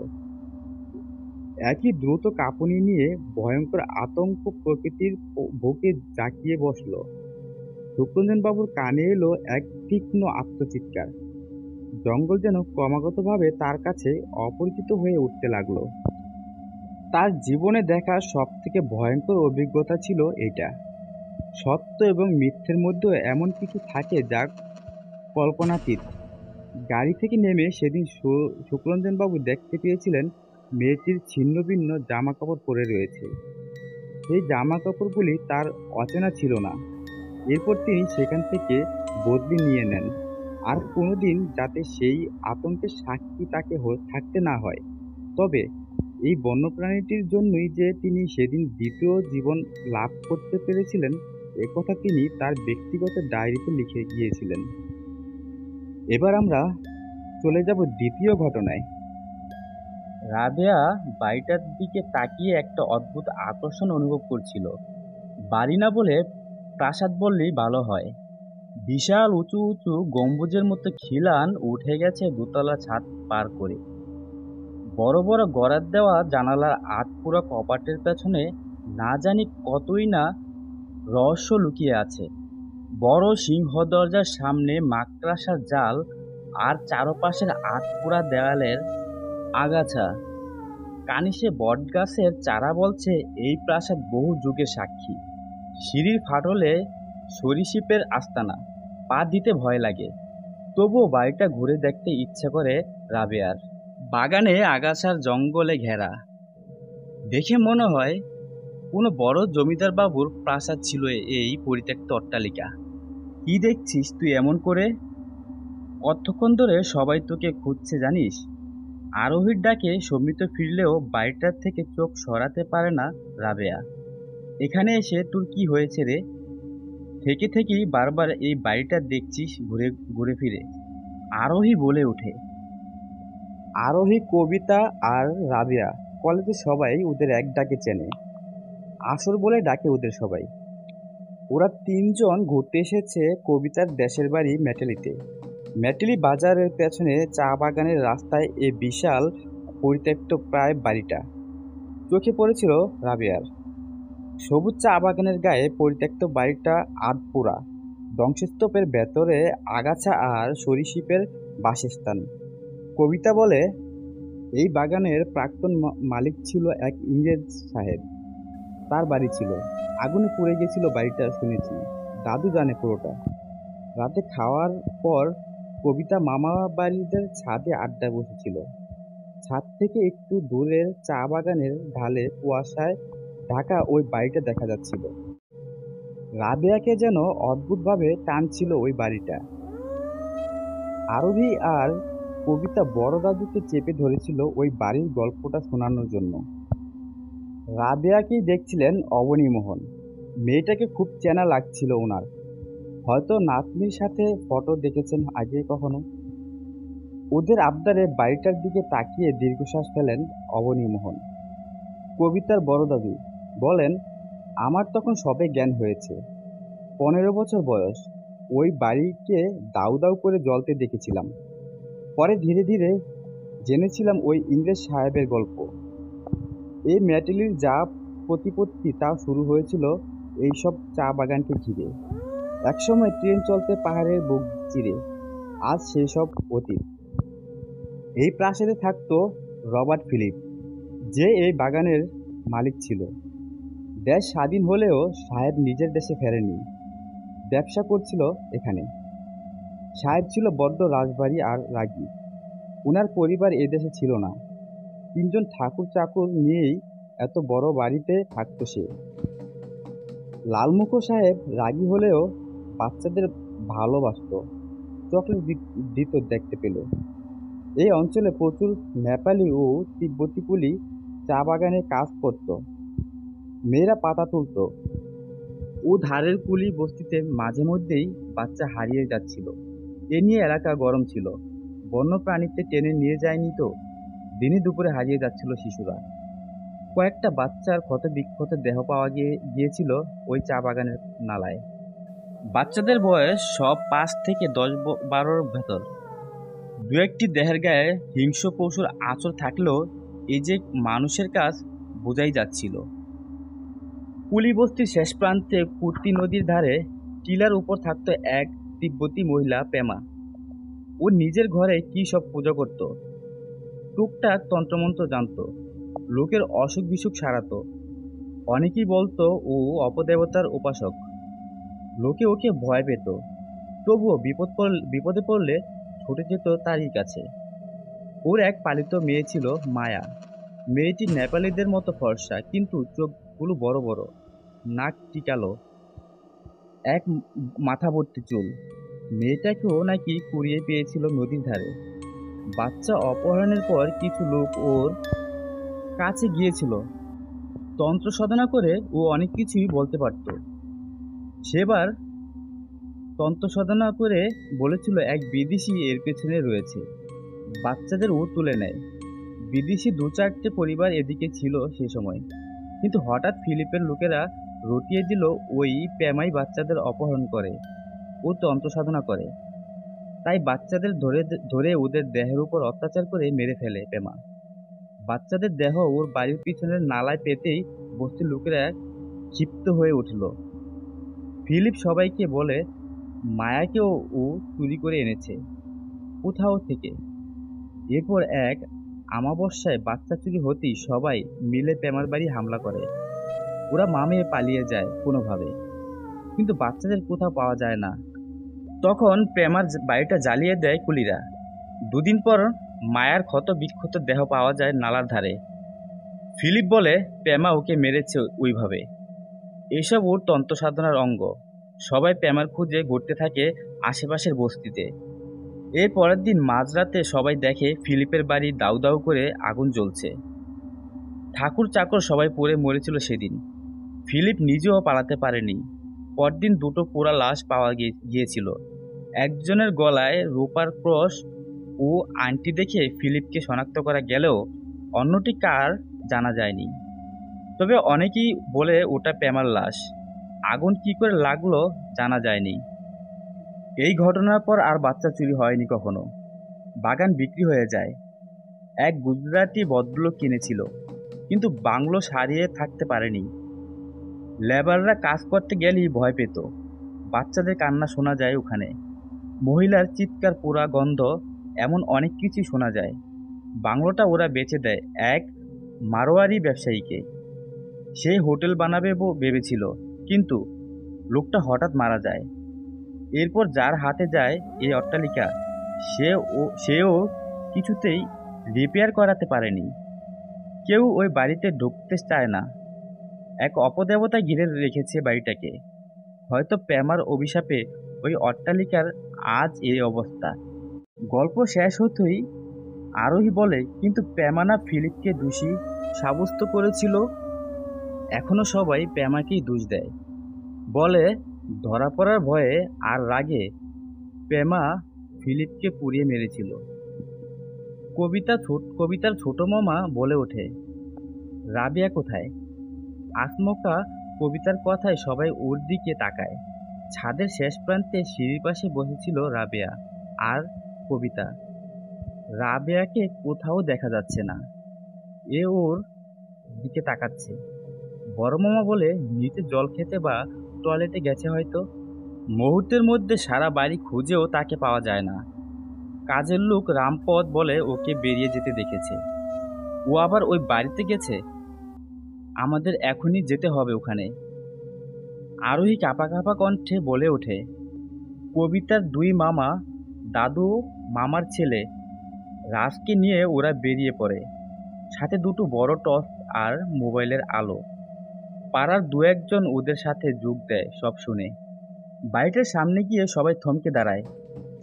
একই দ্রুত কাঁপুনি নিয়ে ভয়ঙ্কর আতঙ্ক প্রকৃতির বুকে জাঁকিয়ে বসল। সুখরঞ্জন বাবুর কানে এলো এক তীক্ষ্ণ আর্তচিৎকার। জঙ্গল যেন ক্রমাগতভাবে তার কাছে অপরিচিত হয়ে উঠতে লাগলো। তার জীবনে দেখা সবথেকে ভয়ঙ্কর অভিজ্ঞতা ছিল এটা। সত্য এবং মিথ্যের মধ্যে এমন কিছু থাকে যা কল্পনাতীত। গাড়ি থেকে নেমে সেদিন সুখরঞ্জন বাবু দেখতে পেয়েছিলেন মেয়েটির ছিন্নভিন্ন জামা কাপড় পরে রয়েছে। সেই জামা কাপড়গুলি তার অচেনা ছিল না। এরপর তিনি সেখান থেকে বদলি নিয়ে নেন, আর কোনোদিন যাতে সেই আতঙ্কের সাক্ষী তাকে থাকতে না হয়। তবে এই বন্যপ্রাণীটির জন্যই যে তিনি সেদিন দ্বিতীয় জীবন লাভ করতে পেরেছিলেন, একথা তিনি তার ব্যক্তিগত ডায়েরিতে লিখে গিয়েছিলেন। এবার আমরা চলে যাব দ্বিতীয় ঘটনায়। রাবেয়া বাড়িটার দিকে তাকিয়ে একটা অদ্ভুত আকর্ষণ অনুভব করছিল। বাড়ি না বলে প্রাসাদ বললেই ভালো হয়। বিশাল উঁচু উঁচু গম্বুজের মতো খিলান উঠে গেছে দোতলা ছাদ পার করে। বড় বড় গড়ার দেওয়া জানালার আধপোড়া কপাটের পেছনে না জানি কতই না রহস্য লুকিয়ে আছে। বড় সিংহ দরজার সামনে মাকড়সার জাল, আর চারপাশের আধপোড়া দেওয়ালের আগাছা। কানিসে বটগাছের চারা বলছে এই প্রাসাদ বহু যুগের সাক্ষী। সিঁড়ির ফাটলে সরীসৃপের আস্তানা, পা দিতে ভয় লাগে। তবুও বাড়িটা ঘুরে দেখতে ইচ্ছে করে রাবেয়ার। বাগানে আগাছার জঙ্গলে ঘেরা, দেখে মনে হয় কোনো বড় জমিদার বাবুর প্রাসাদ ছিল এই পরিত্যক্ত অট্টালিকা। কি দেখছিস তুই এমন করে? কতক্ষণ ধরে সবাই তোকে খুঁজছে জানিস? আরোহীর ডাকে সমিত ফিরলেও বাড়িটার থেকে চোখ সরাতে পারে না রাবেয়া। এখানে এসে তোর কি হয়েছে রে? থেকে থেকেই বারবার এই বাড়িটা দেখছিস ঘুরে ঘুরে ফিরে। আরোহী বলে ওঠে। আরোহী, কবিতা আর রাবেয়া কলেজে সবাই ওদের এক ডাকে চেনে। আসর বলে ডাকে ওদের সবাই। ওরা তিনজন ঘুরতে এসেছে কবিতার দেশের বাড়ি মেটালিতে। মেটেলি বাজারের পেছনে চা বাগানের রাস্তায় এই বিশাল পরিত্যক্ত প্রায় বাড়িটা চোখে পড়েছিল রাবেয়ার। সবুজ চা বাগানের গায়ে পরিত্যক্ত বাড়িটা আধপোড়া, ধ্বংসস্তূপের ভেতরে আগাছা আর সরীসৃপের বাসস্থান। কবিতা বলে, এই বাগানের প্রাক্তন মালিক ছিল এক ইংরেজ সাহেব। তার বাড়ি ছিল, আগুনে পুড়ে গেছিল বাড়িটা শুনেছি। দাদু জানে পুরোটা। রাতে খাওয়ার পর কবিতা মামা বাড়িদের ছাদে আড্ডায় বসেছিল। ছাদ থেকে একটু দূরের চা বাগানের ঢালে কুয়াশায় ঢাকা ওই বাড়িটা দেখা যাচ্ছিল। রাবেয়াকে যেন অদ্ভুতভাবে টানছিল ওই বাড়িটা। আরবি আর কবিতা বড় দাদুকে চেপে ধরেছিল ওই বাড়ির গল্পটা শোনানোর জন্য। রাবেয়াকেই দেখছিলেন অবনীমোহন। মেয়েটাকে খুব চেনা লাগছিল ওনার। হয়তো নাতনির সাথে ফটো দেখেছেন আগে কখনো। ওদের আবদারে বাড়িটার দিকে তাকিয়ে দীর্ঘশ্বাস ফেলেন অবনীমোহন। কবিতার বড় দাদু বলেন, আমার তখন সবে জ্ঞান হয়েছে, 15 বছর বয়স। ওই বাড়িকে দাউ দাউ করে জ্বলতে দেখেছিলাম। পরে ধীরে ধীরে জেনেছিলাম ওই ইংরেজ সাহেবের গল্প। এই ম্যাটেলির যা প্রতিপত্তি তা শুরু হয়েছিল এইসব চা বাগানকে ঘিরে। একসময় ট্রেন চলতে পাহাড়ের বুক চিরে, আজ সেই সব অতীত। এই প্রাসাদে থাকতো রবার্ট ফিলিপ, যে এই বাগানের মালিক ছিল। দেশ স্বাধীন হলেও সাহেব নিজের দেশে ফেরেনি, ব্যবসা করছিল এখানে। সাহেব ছিল বড্ড রাজবাড়ি আর রাগী। উনার পরিবার এদেশে ছিল না। 3জন ঠাকুর চাকর নিয়েই এত বড় বাড়িতে থাকতো সে। লালমুখো সাহেব রাগী হলেও বাচ্চাদের ভালোবাসতো, চকলেট দিত দেখতে পেলে। এই অঞ্চলে প্রচুর নেপালি ও তিব্বতি কুলি চা বাগানে কাজ করত। মেয়েরা পাতা তুলত। ও ধারের কুলি বস্তিতে মাঝে মধ্যেই বাচ্চা হারিয়ে যাচ্ছিল। এ নিয়ে এলাকা গরম ছিল। বন্য প্রাণীতে টেনে নিয়ে যায়নি তো, দিনে দুপুরে হারিয়ে যাচ্ছিল শিশুরা। কয়েকটা বাচ্চার ক্ষত বিক্ষত দেহ পাওয়া গিয়েছিল ওই চা বাগানের নালায়। বাচ্চাদের বয়স সব 5 থেকে 10-12 ভেতর। দু একটি দেহের গায়ে হিংস্র পশুর আঁচড় থাকলেও এই যে মানুষের কাজ বোঝাই যাচ্ছিল। কুলি বস্তির শেষ প্রান্তে কুর্তি নদীর ধারে টিলার উপর থাকতো এক তিব্বতী মহিলা পেমা। ও নিজের ঘরে কি সব পূজা করত, টুকটাক তন্ত্রমন্ত্র জানতো, লোকের অসুখ বিসুখ সারাতো। অনেকেই বলতো ও অপদেবতার উপাসক। লোকে ওকে ভয় পেত, তবুও বিপদে পড়লে ছুটে যেত তারই কাছে। ওর এক পালিত মেয়ে ছিল মায়া। মেয়েটি নেপালিদের মতো ফর্সা, কিন্তু চোখগুলো বড় বড়, নাক টিকালো, এক মাথা ভর্তি চুল। মেয়েটাকেও নাকি কুড়িয়ে পেয়েছিল নদীর ধারে। বাচ্চা অপহরণের পর কিছু লোক ওর কাছে গিয়েছিল। তন্ত্র সাধনা করে ও অনেক কিছুই বলতে পারত। সেবার তন্ত্র সাধনা করে বলেছিল এক বিদেশি এর পেছনে রয়েছে। বাচ্চাদের ও তুলে নেয়। বিদেশি 2-4টে পরিবার এদিকে ছিল সে সময়। কিন্তু হঠাৎ ফিলিপের লোকেরা রটিয়ে দিল ওই পেমাই বাচ্চাদের অপহরণ করে ও তন্ত্র সাধনা করে। তাই বাচ্চাদের ধরে ধরে ওদের দেহের উপর অত্যাচার করে মেরে ফেলে পেমা। বাচ্চাদের দেহ ওর বাড়ির পিছনের নালায় পেতেই বস্তির লোকেরা ক্ষিপ্ত হয়ে উঠল। ফিলিপ সবাইকে বলে মায়াকেও ও চুরি করে এনেছে কোথাও থেকে। এরপর এক আমাবস্যায় বাচ্চা চুরি হতেই সবাই মিলে পেমার বাড়ি হামলা করে। ওরা মামে পালিয়ে যায় কোনোভাবে, কিন্তু বাচ্চাদের কোথাও পাওয়া যায় না। তখন পেমার বাড়িটা জ্বালিয়ে দেয় কুলিরা। 2 দিন পর মায়ার ক্ষত বিক্ষত দেহ পাওয়া যায় নালার ধারে। ফিলিপ বলে পেমা ওকে মেরেছে ওইভাবে। এসব ওর তন্ত্র সাধনার অঙ্গ। সবাই পেমার খুঁজে ঘুরতে থাকে আশেপাশের বস্তিতে। এর পরের দিন মাঝরাতে সবাই দেখে ফিলিপের বাড়ি দাউ দাউ করে আগুন জ্বলছে। ঠাকুর চাকর সবাই পড়ে মরেছিল সেদিন। ফিলিপ নিজেও পালাতে পারেনি। পরদিন 2টো পোড়া লাশ পাওয়া গিয়েছিল। একজনের গলায় রূপার ক্রস ও আংটি দেখে ফিলিপকে শনাক্ত করা গেলেও অন্যটি কার জানা যায়নি। তবে অনেকেই বলে ওটা পেমার লাশ। আগুন কি করে লাগলো জানা যায়নি। এই ঘটনার পর আর বাচ্চা চুরি হয়নি কখনো। বাগান বিক্রি হয়ে যায়। এক গুজরাটি ভদ্রলোক কিনেছিল, কিন্তু বাংলো সারিয়ে থাকতে পারেনি। লেবাররা কাজ করতে গেলেই ভয় পেত। বাচ্চাদের কান্না শোনা যায় ওখানে, মহিলার চিৎকার, পোড়া গন্ধ, এমন অনেক কিছু শোনা যায়। বাংলোটা ওরা বেচে দেয় এক মারোয়ারি ব্যবসায়ীকে। সে হোটেল বানাবে ভেবেছিল, কিন্তু লোকটা হঠাৎ মারা যায়। এরপর যার হাতে যায় এই অট্টালিকা, সেও কিছুতেই রিপেয়ার করাতে পারেনি। কেউ ওই বাড়িতে ঢুকতে চায় না। এক অপদেবতা ঘিরে রেখেছে বাড়িটাকে। হয়তো প্রেমার অভিশাপে ওই অট্টালিকার আজ এই অবস্থা। গল্প শেষ হতেই আরোহী বলে, কিন্তু প্রেমানা ফিলিপকে দোষী সাব্যস্ত করেছিল। এখনো সবাই প্রেমাকেই দোষ দেয়, বলে ধরা পড়ার ভয়ে আর রাগে প্রেমা ফিলিপকে পুড়িয়ে মেরেছিল। কবিতার ছোট মামা বলে ওঠে, রাবিয়া কোথায়? আচমকা কবিতার কথায় সবাই ওর দিকে তাকায়। ছাদের শেষ প্রান্তে সিঁড়ির পাশে বসেছিল রাবেয়া আর কবিতা। রাবেয়াকে কোথাও দেখা যাচ্ছে না। এ ওর দিকে তাকাচ্ছে। বড় মামা বলে, নিচে জল খেতে বা টয়লেটে গেছে হয়তো। মুহূর্তের মধ্যে সারা বাড়ি খুঁজেও তাকে পাওয়া যায় না। কাজের লোক রামপদ বলে ওকে বেরিয়ে যেতে দেখেছে। ও আবার ওই বাড়িতে গেছে। আমাদের এখনই যেতে হবে ওখানে। আরোহী কাঁপা কাঁপা কণ্ঠে বলে ওঠে। কবিতার দুই মামা, দাদু, মামার ছেলে রাজকে নিয়ে ওরা বেরিয়ে পড়ে, সাথে দুটো বড় টর্চ আর মোবাইলের আলো। পাড়ার দু একজন ওদের সাথে যোগ দেয় সব শুনে। বাড়িটার সামনে গিয়ে সবাই থমকে দাঁড়ায়।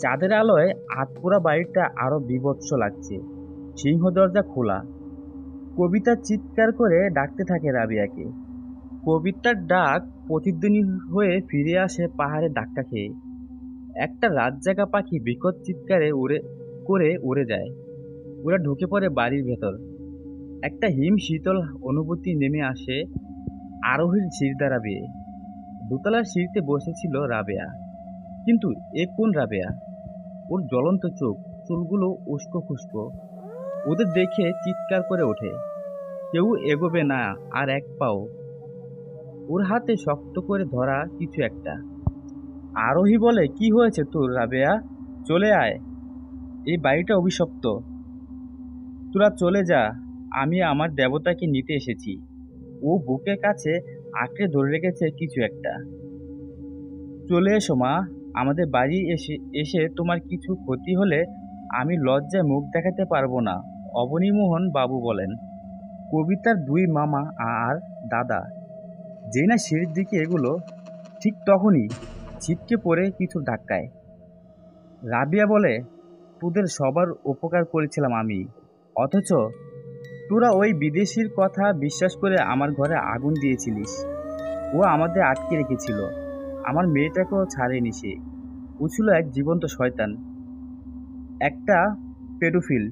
চাঁদের আলোয় আধপোড়া বাড়িটা আরো বীভৎস লাগছে। সিংহ দরজা খোলা। কবিতা চিৎকার করে ডাকতে থাকে রাবিয়াকে। কবিতার ডাক প্রতিধ্বনি হয়ে ফিরে আসে পাহাড়ে ধাক্কা খেয়ে। একটা রাতজাগা পাখি বিকট চিৎকারে উড়ে যায়। ওরা ঢুকে পড়ে বাড়ির ভেতর। একটা হিম শীতল অনুভূতি নেমে আসে আরোহীর শিরদাঁড়া বেয়ে। দোতলার সিঁড়িতে বসেছিল রাবেয়া, কিন্তু এ কোন রাবেয়া? ওর জ্বলন্ত চোখ, চুলগুলো উস্কো খুস্কো। ওদের দেখে চিৎকার করে ওঠে। কেউ এগোবে না আর এক পাও। ওর হাতে শক্ত করে ধরা কিছু একটা। আরোহী বলে, কি হয়েছে তোর রাবেয়া? চলে আয়, এই বাড়িটা অভিশপ্ত। তোরা চলে যা, আমি আমার দেবতাকে নিতে এসেছি। ও বুকের কাছে আঁকড়ে ধরে রেখেছে কিছু একটা। চলে এসো মা, আমাদের বাড়ি এসে এসে তোমার কিছু ক্ষতি হলে আমি লজ্জায় মুখ দেখাতে পারবো না, অবনীমোহন বাবু বলেন। কবিতার দুই মামা আর দাদা যেই না সিঁড়ির দিকে এগুলো, ঠিক তখনই ছিটকে পড়ে কিছু ধাক্কায়। রাবিয়া বলে, তোদের সবার উপকার করেছিলাম আমি, অথচ তোরা ওই বিদেশির কথা বিশ্বাস করে আমার ঘরে আগুন দিয়েছিলিস। ও আমাদের আটকে রেখেছিল, আমার মেয়েটাকেও ছাড়েনি সে। ও ছিল এক জীবন্ত শয়তান, একটা পেডোফিল।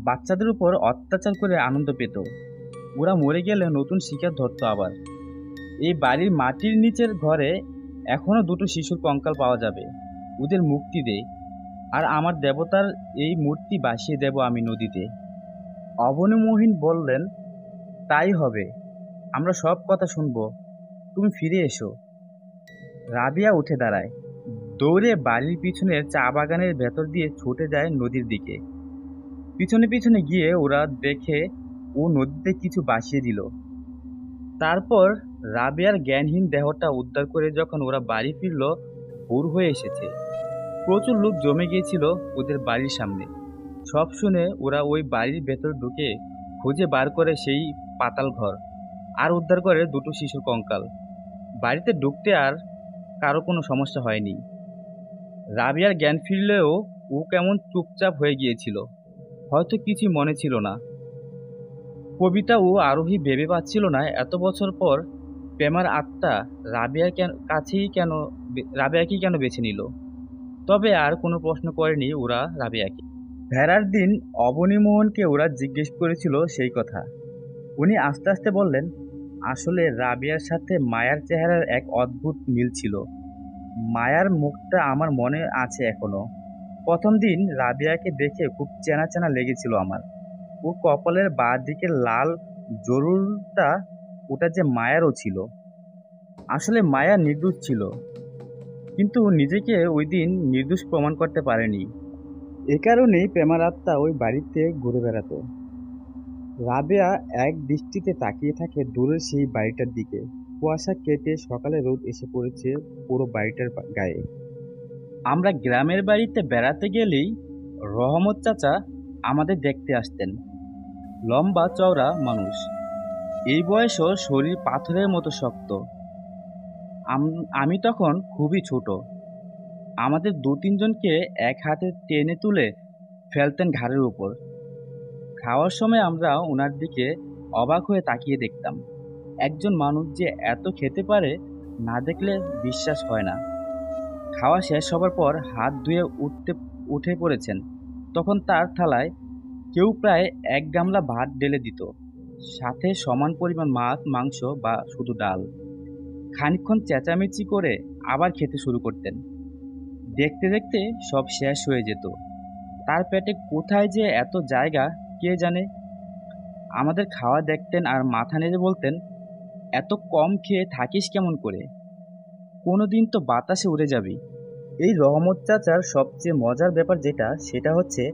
বাচ্চাদের উপর অত্যাচার করে আনন্দ পেত। ওরা মরে গেলে নতুন শিকার ধরতো আবার। এই বাড়ির মাটির নিচের ঘরে এখনো দুটো শিশুর কঙ্কাল পাওয়া যাবে। ওদের মুক্তি দে, আর আমার দেবতার এই মূর্তি ভাসিয়ে দেব আমি নদীতে। অবনীমোহন বললেন, তাই হবে, আমরা সব কথা শুনবো, তুমি ফিরে এসো। রাবিয়া উঠে দাঁড়ায়, দৌড়ে বাড়ির পিছনের চা বাগানের ভেতর দিয়ে ছুটে যায় নদীর দিকে। পিছনে পিছনে গিয়ে ওরা দেখে ও নদীতে কিছু ভাসিয়ে দিল। তারপর রাবিয়ার জ্ঞানহীন দেহটা উদ্ধার করে যখন ওরা বাড়ি ফিরল, ভোর হয়ে এসেছে। প্রচুর লোক জমে গিয়েছিল ওদের বাড়ির সামনে। সব শুনে ওরা ওই বাড়ির ভেতর ঢুকে খুঁজে বার করে সেই পাতাল ঘর, আর উদ্ধার করে দুটো শিশুর কঙ্কাল। বাড়িতে ঢুকতে আর কারো কোনো সমস্যা হয়নি। রাবিয়ার জ্ঞান ফিরলেও ও কেমন চুপচাপ হয়ে গিয়েছিল, হয়তো কিছুই মনে ছিল না। কবিতা ও আরোহী ভেবে পাচ্ছিল না এত বছর পর প্রেমার আত্মা রাবেয়াকেই কেন বেছে নিল। তবে আর কোনো প্রশ্ন করেনি ওরা রাবেয়াকে। ফেরার দিন অবনীমোহনকে ওরা জিজ্ঞেস করেছিল সেই কথা। উনি আস্তে আস্তে বললেন, আসলে রাবেয়ার সাথে মায়ার চেহারার এক অদ্ভুত মিল ছিল। মায়ার মুখটা আমার মনে আছে এখনো। প্রথম দিন রাবেয়াকে দেখে খুব চেনা চেনা লেগেছিল আমার। ওর কপালের বাঁ দিকের লাল জরুলটা, ওটা যে মায়ারও ছিল। আসলে মায়া নির্দোষ ছিল, কিন্তু নিজেকে ওই দিন নির্দোষ প্রমাণ করতে পারেনি। এ কারণেই প্রেমার আত্মা ওই বাড়িতে ঘুরে বেড়াতো। রাবেয়া এক দৃষ্টিতে তাকিয়ে থাকে দূরের সেই বাড়িটার দিকে। কুয়াশা কেটে সকালে রোদ এসে পড়েছে পুরো বাড়িটার গায়ে। আমরা গ্রামের বাড়িতে বেড়াতে গেলেই রহমত চাচা আমাদের দেখতে আসতেন। লম্বা চওড়া মানুষ, এই বয়সও শরীর পাথরের মতো শক্ত। আমি তখন খুবই ছোট। আমাদের দু তিনজনকে এক হাতে টেনে তুলে ফেলতেন ঘাড়ের উপর। খাওয়ার সময় আমরা ওনার দিকে অবাক হয়ে তাকিয়ে দেখতাম। একজন মানুষ যে এত খেতে পারে, না দেখলে বিশ্বাস হয় না। খাওয়া শেষ হবার পর হাত ধুয়ে উঠে পড়েছেন, তখন তার থালায় কেউ প্রায় এক গামলা ভাত ঢেলে দিত, সাথে সমান পরিমাণ মাছ, মাংস বা শুধু ডাল। খানিকক্ষণ চেঁচামেচি করে আবার খেতে শুরু করতেন। দেখতে দেখতে সব শেষ হয়ে যেত। তার পেটে কোথায় যে এত জায়গা কে জানে। আমাদের খাওয়া দেখতেন আর মাথা নেড়ে বলতেন, এত কম খেয়ে থাকিস কেমন করে? কোনোদিন তো বাতাসে উড়ে যাবি। এই রহমত চাচার সবচেয়ে মজার ব্যাপার যেটা, সেটা হচ্ছে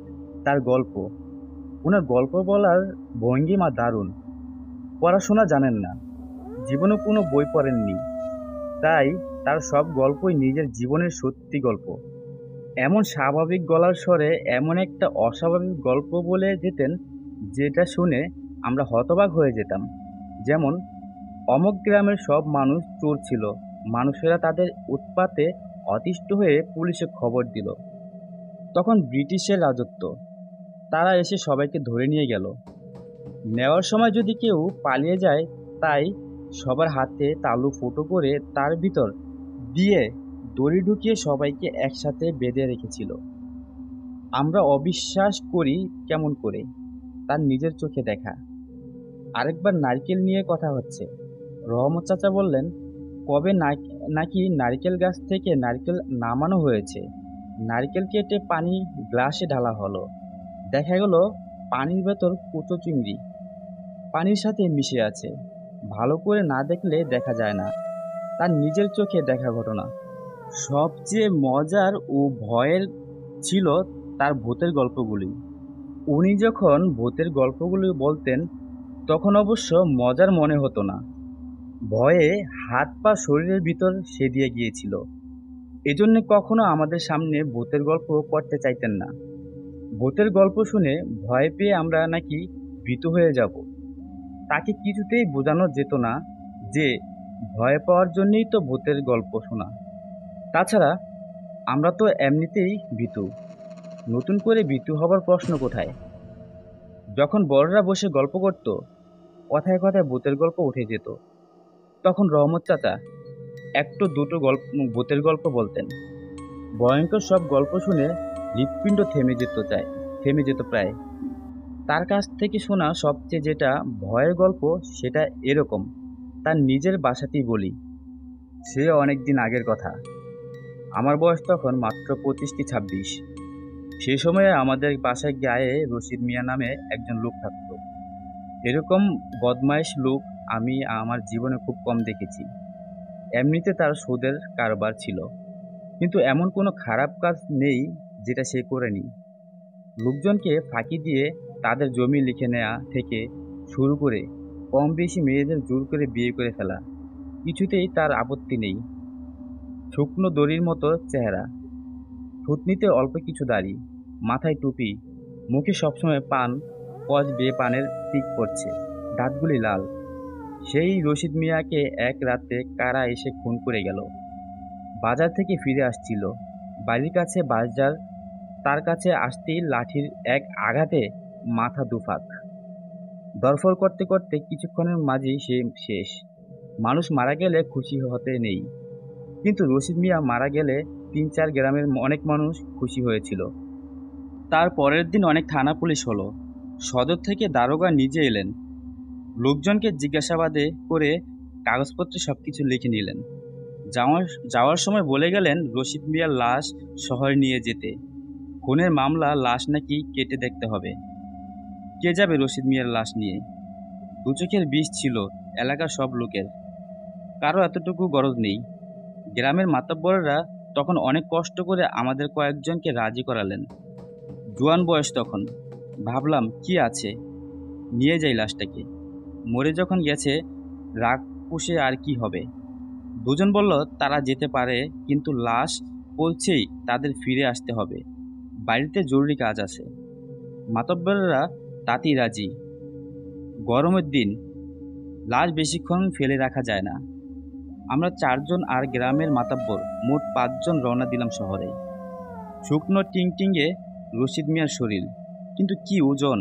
তার গল্প। ওনার গল্প বলার ভঙ্গিমা দারুণ। পড়াশোনা জানেন না, জীবনে কোনো বই পড়েননি, তাই তার সব গল্পই নিজের জীবনের সত্যি গল্প। এমন স্বাভাবিক গলার স্বরে এমন একটা অস্বাভাবিক গল্প বলে যেতেন, যেটা শুনে আমরা হতবাক হয়ে যেতাম। যেমন, অমুক গ্রামের সব মানুষ চোর ছিল, মানুষেরা তাদের উৎপাতে অতিষ্ঠ হয়ে পুলিশে খবর দিল। তখন ব্রিটিশের রাজত্ব, তারা এসে সবাইকে ধরে নিয়ে গেল। নেওয়ার সময় যদি কেউ পালিয়ে যায়, তাই সবার হাতে তালু ফুটো করে তার ভিতর দিয়ে দড়ি ঢুকিয়ে সবাইকে একসাথে বেঁধে রেখেছিল। আমরা অবিশ্বাস করি কেমন করে? তার নিজের চোখে দেখা। আরেকবার নারকেল নিয়ে কথা হচ্ছে। রহমত চাচা বললেন, কবে নাকি নারকেল গাছ থেকে নারকেল নামানো হয়েছে। নারকেল কেটে পানি গ্লাসে ঢালা হলো। দেখা গেল পানির ভেতর কুচো চিংড়ি পানির সাথে মিশে আছে। ভালো করে না দেখলে দেখা যায় না। তার নিজের চোখে দেখা ঘটনা। সবচেয়ে মজার ও ভয়ের ছিল তার ভূতের গল্পগুলি। উনি যখন ভূতের গল্পগুলি বলতেন, তখন অবশ্য মজার মনে হতো না। ভয়ে হাত পা শরীরের ভিতর সেদিয়ে গিয়েছিল। এজন্য কখনো আমাদের সামনে ভূতের গল্প করতে চাইতেন না। ভূতের গল্প শুনে ভয় পেয়ে আমরা নাকি ভীতু হয়ে যাব। তাকে কিছুতেই বোঝানো যেত না যে ভয় পাওয়ার জন্যই তো ভূতের গল্প শোনা। তাছাড়া আমরা তো এমনিতেই ভীতু, নতুন করে ভীতু হবার প্রশ্ন কোথায়? যখন বড়রা বসে গল্প করত, কথায় কথায় ভূতের গল্প উঠে যেত, তখন রহমত চাচা একটু দুটো ভূতের গল্প বলতেন। ভয়ঙ্কর সব গল্প শুনে হৃৎপিণ্ড থেমে যেত প্রায়। তার কাছ থেকে শোনা সবচেয়ে যেটা ভয়ের গল্প, সেটা এরকম, তার নিজের বাসাতেই বলি। সে অনেক দিন আগের কথা। আমার বয়স তখন মাত্র 25 কি 26। সে সময়ে আমাদের বাসায় গায়ে রশিদ মিয়া নামে একজন লোক থাকত। এরকম বদমাইশ লোক আমি আমার জীবনে খুব কম দেখেছি। এমনিতে তার সুদের কারবার ছিল, কিন্তু এমন কোনো খারাপ কাজ নেই যেটা সে করেনি। লোকজনকে ফাঁকি দিয়ে তাদের জমি লিখে নেওয়া থেকে শুরু করে কম বেশি মেয়েদের জোর করে বিয়ে করে ফেলা, কিছুতেই তার আপত্তি নেই। শুকনো দড়ির মতো চেহারা, থুতনিতে অল্প কিছু দাড়ি, মাথায় টুপি, মুখে সবসময় পান কস বেয়ে পানের পিক পড়ছে, দাঁতগুলি লাল। সেই রশিদ মিয়াকে এক রাতে কারা এসে খুন করে গেল। বাজার থেকে ফিরে আসছিল, বাড়ির কাছে বাজার, তার কাছে আসতেই লাঠির এক আঘাতে মাথা দুফাক। ধরফর করতে করতে কিছুক্ষণের মাঝেই সে শেষ। মানুষ মারা গেলে খুশি হতে নেই, কিন্তু রশিদ মিয়া মারা গেলে 3-4 গ্রামের অনেক মানুষ খুশি হয়েছিল। তার পরের দিন অনেক থানা পুলিশ হলো। সদর থেকে দারোগা নিজে এলেন, লোকজনকে জিজ্ঞাসাবাদে করে কাগজপত্রে সবকিছু লিখে নিলেন। যাওয়ার যাওয়ার সময় বলে গেলেন রশিদ মিয়ার লাশ শহরে নিয়ে যেতে। খুনের মামলা, লাশ নাকি কেটে দেখতে হবে। কে যাবে রশিদ মিয়ার লাশ নিয়ে? দু চোখের বিষ ছিল এলাকার সব লোকের, কারো এতটুকু গরজ নেই। গ্রামের মাতব্বরেরা তখন অনেক কষ্ট করে আমাদের কয়েকজনকে রাজি করালেন। জোয়ান বয়স তখন, ভাবলাম কি আছে, নিয়ে যাই লাশটাকে। মরে যখন গেছে, রাগ পুষে আর কি হবে। দুজন বলল তারা যেতে পারে, কিন্তু লাশ পৌঁছেই তাদের ফিরে আসতে হবে, বাড়িতে জরুরি কাজ আছে। মাতব্বরেরা তাতেই রাজি। গরমের দিন, লাশ বেশিক্ষণ ফেলে রাখা যায় না। আমরা চারজন আর গ্রামের মাতাব্বর মোট 5 জন রওনা দিলাম শহরে। শুকনো টিংটিঙে রশিদ মিয়ার শরীর, কিন্তু কি ওজন!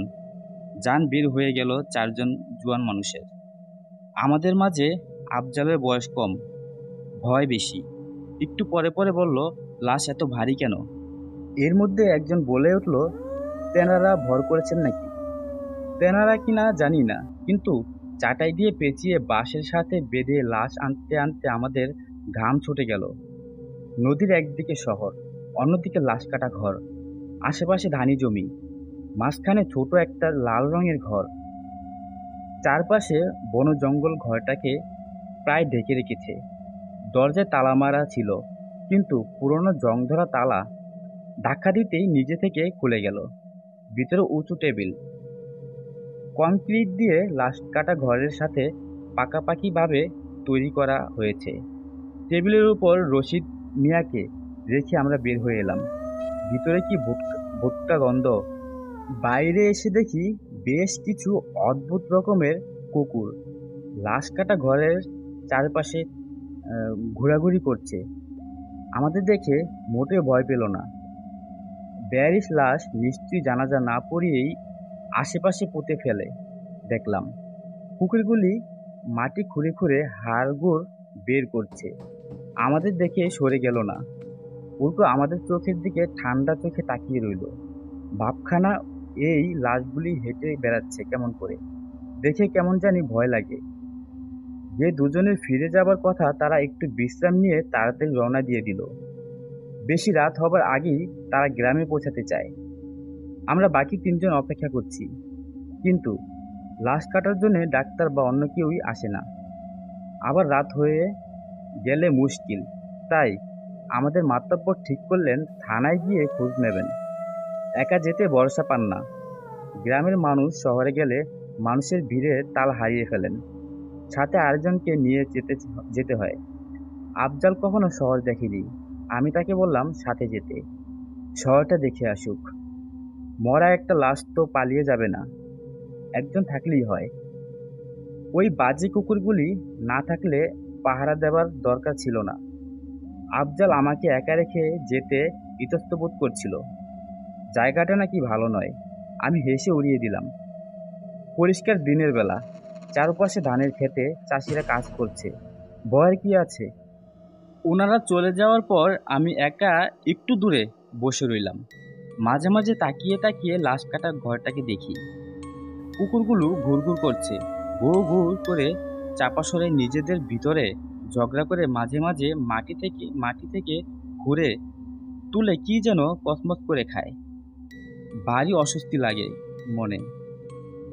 জান বের হয়ে গেল 4 জন জোয়ান মানুষের। আমাদের মাঝে আফজালের বয়স কম, ভয় বেশি। একটু পরে পরে বলল, লাশ এত ভারী কেন? এর মধ্যে একজন বলে উঠল, তেনারা ভর করেছেন নাকি। তেনারা কিনা জানি না, কিন্তু চাটাই দিয়ে পেঁচিয়ে বাঁশের সাথে বেঁধে লাশ আনতে আনতে আমাদের ঘাম ছুটে গেল। নদীর একদিকে শহর, অন্যদিকে লাশ কাটা ঘর, আশেপাশে ধানি জমি, মাঝখানে ছোট একটা লাল রঙের ঘর। চারপাশে বন জঙ্গল ঘরটাকে প্রায় ঢেকে রেখেছে। দরজায় তালা মারা ছিল, কিন্তু পুরনো জংধরা তালা ধাক্কা দিতেই নিজে থেকে খুলে গেল। ভিতরে উঁচু টেবিল, কংক্রিট দিয়ে লাশ কাটা ঘরের সাথে পাকাপাকিভাবে তৈরি করা হয়েছে। টেবিলের উপর রশিদ মিয়াকে রেখে আমরা বের হয়ে এলাম। ভিতরে কি ভুট্টা গন্ধ! বাইরে এসে দেখি বেশ কিছু অদ্ভুত রকমের কুকুর লাশ কাটা ঘরের চারপাশে ঘোরাঘুরি করছে। আমাদের দেখে মোটেও ভয় পেল না। ব্যারিস লাশ নিশ্চয়ই জানাজা না পড়িয়েই আশেপাশে পুঁতে ফেলে দেখলাম। কুকুরগুলি মাটি খুঁড়ে খুঁড়ে হাড়গোড় বের করছে। আমাদের দেখে সরে গেল না, উল্টো আমাদের চোখের দিকে ঠান্ডা চোখে তাকিয়ে রইল। ভাবখানা, এই লাশগুলি হেঁটে বেড়াচ্ছে কেমন করে, দেখে কেমন জানি ভয় লাগে। যে দুজনের ফিরে যাবার কথা, তারা একটু বিশ্রাম নিয়ে তাড়াতাড়ি রওনা দিয়ে দিল। বেশি রাত হবার আগেই তারা গ্রামে পৌঁছাতে চায়। আমরা বাকি 3 জন অপেক্ষা করছি, কিন্তু লাশ কাটার জন্য ডাক্তার বা অন্য কেউই আসে না। আবার রাত হয়ে গেলে মুশকিল, তাই আমাদের মাতব্বর ঠিক করলেন থানায় গিয়ে খোঁজ নেবেন। একা যেতে ভরসা পান না। গ্রামের মানুষ শহরে গেলে মানুষের ভিড়ে তাল হারিয়ে ফেলেন, সাথে আরেকজনকে নিয়ে যেতে হয়। আফজাল কখনো শহর দেখেনি, আমি তাকে বললাম সাথে যেতে, শহরটা দেখে আসুক। মরা একটা লাশ তো পালিয়ে যাবে না, একজন থাকলেই হয়। ওই বাজে কুকুরগুলি না থাকলে পাহারা দেবার দরকার ছিল না। আফজাল আমাকে একা রেখে যেতে ইতস্তত বোধ করছিল। জায়গাটা নাকি ভালো নয়। আমি হেসে উড়িয়ে দিলাম। পরিষ্কার দিনের বেলা, চারপাশে ধানের ক্ষেতে চাষিরা কাজ করছে, ভয়ের কি আছে। ওনারা চলে যাওয়ার পর আমি একা একটু দূরে বসে রইলাম। মাঝে মাঝে তাকিয়ে তাকিয়ে লাশ কাটা ঘরটাকে দেখি। কুকুরগুলো ঘুরঘুর করছে, ঘুর ঘুর করে চাপা সরে নিজেদের ভিতরে ঝগড়া করে মাঝে মাঝে মাটি থেকে ঘুরে তুলে কি যেন কসমস করে খায়। ভারী অস্বস্তি লাগে মনে।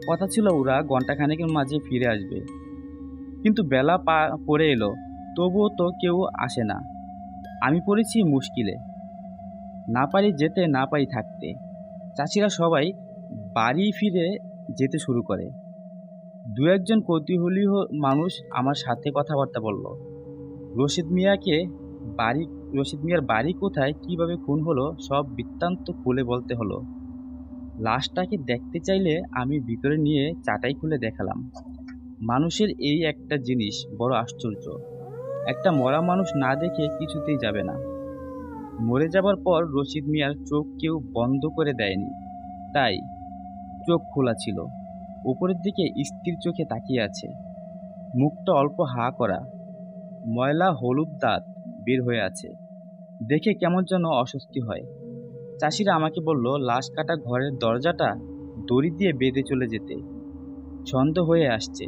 কথা ছিল ওরা ঘন্টাখানেকের মাঝে ফিরে আসবে, কিন্তু বেলা পড়ে এলো, তবুও তো কেউ আসে না। আমি পড়েছি মুশকিলে, না পারি যেতে না পারি থাকতে। চাষিরা সবাই বাড়ি ফিরে যেতে শুরু করে। দু একজন কৌতূহলী মানুষ আমার সাথে কথাবার্তা বলল। রশিদ মিয়াকে বাড়ি রশিদ মিয়ার বাড়ি কোথায়, কিভাবে খুন হলো, সব বৃত্তান্ত খুলে বলতে হলো। লাশটাকে দেখতে চাইলে আমি ভিতরে নিয়ে চাটাই খুলে দেখালাম। মানুষের এই একটা জিনিস বড় আশ্চর্য, একটা মরা মানুষ না দেখে কিছুতেই যাবে না। মরে যাবার পর রশিদ মিয়ার চোখ কেউ বন্ধ করে দেয়নি, তাই চোখ খোলা ছিল। উপরের দিকে স্থির চোখে তাকিয়ে আছে, মুখটা অল্প হা করা, ময়লা হলুদ দাঁত বের হয়ে আছে। দেখে কেমন যেন অস্বস্তি হয়। চাষিরা আমাকে বলল লাশ কাটা ঘরের দরজাটা দড়ি দিয়ে বেঁধে চলে যেতে। সন্দেহ হয়ে আসছে,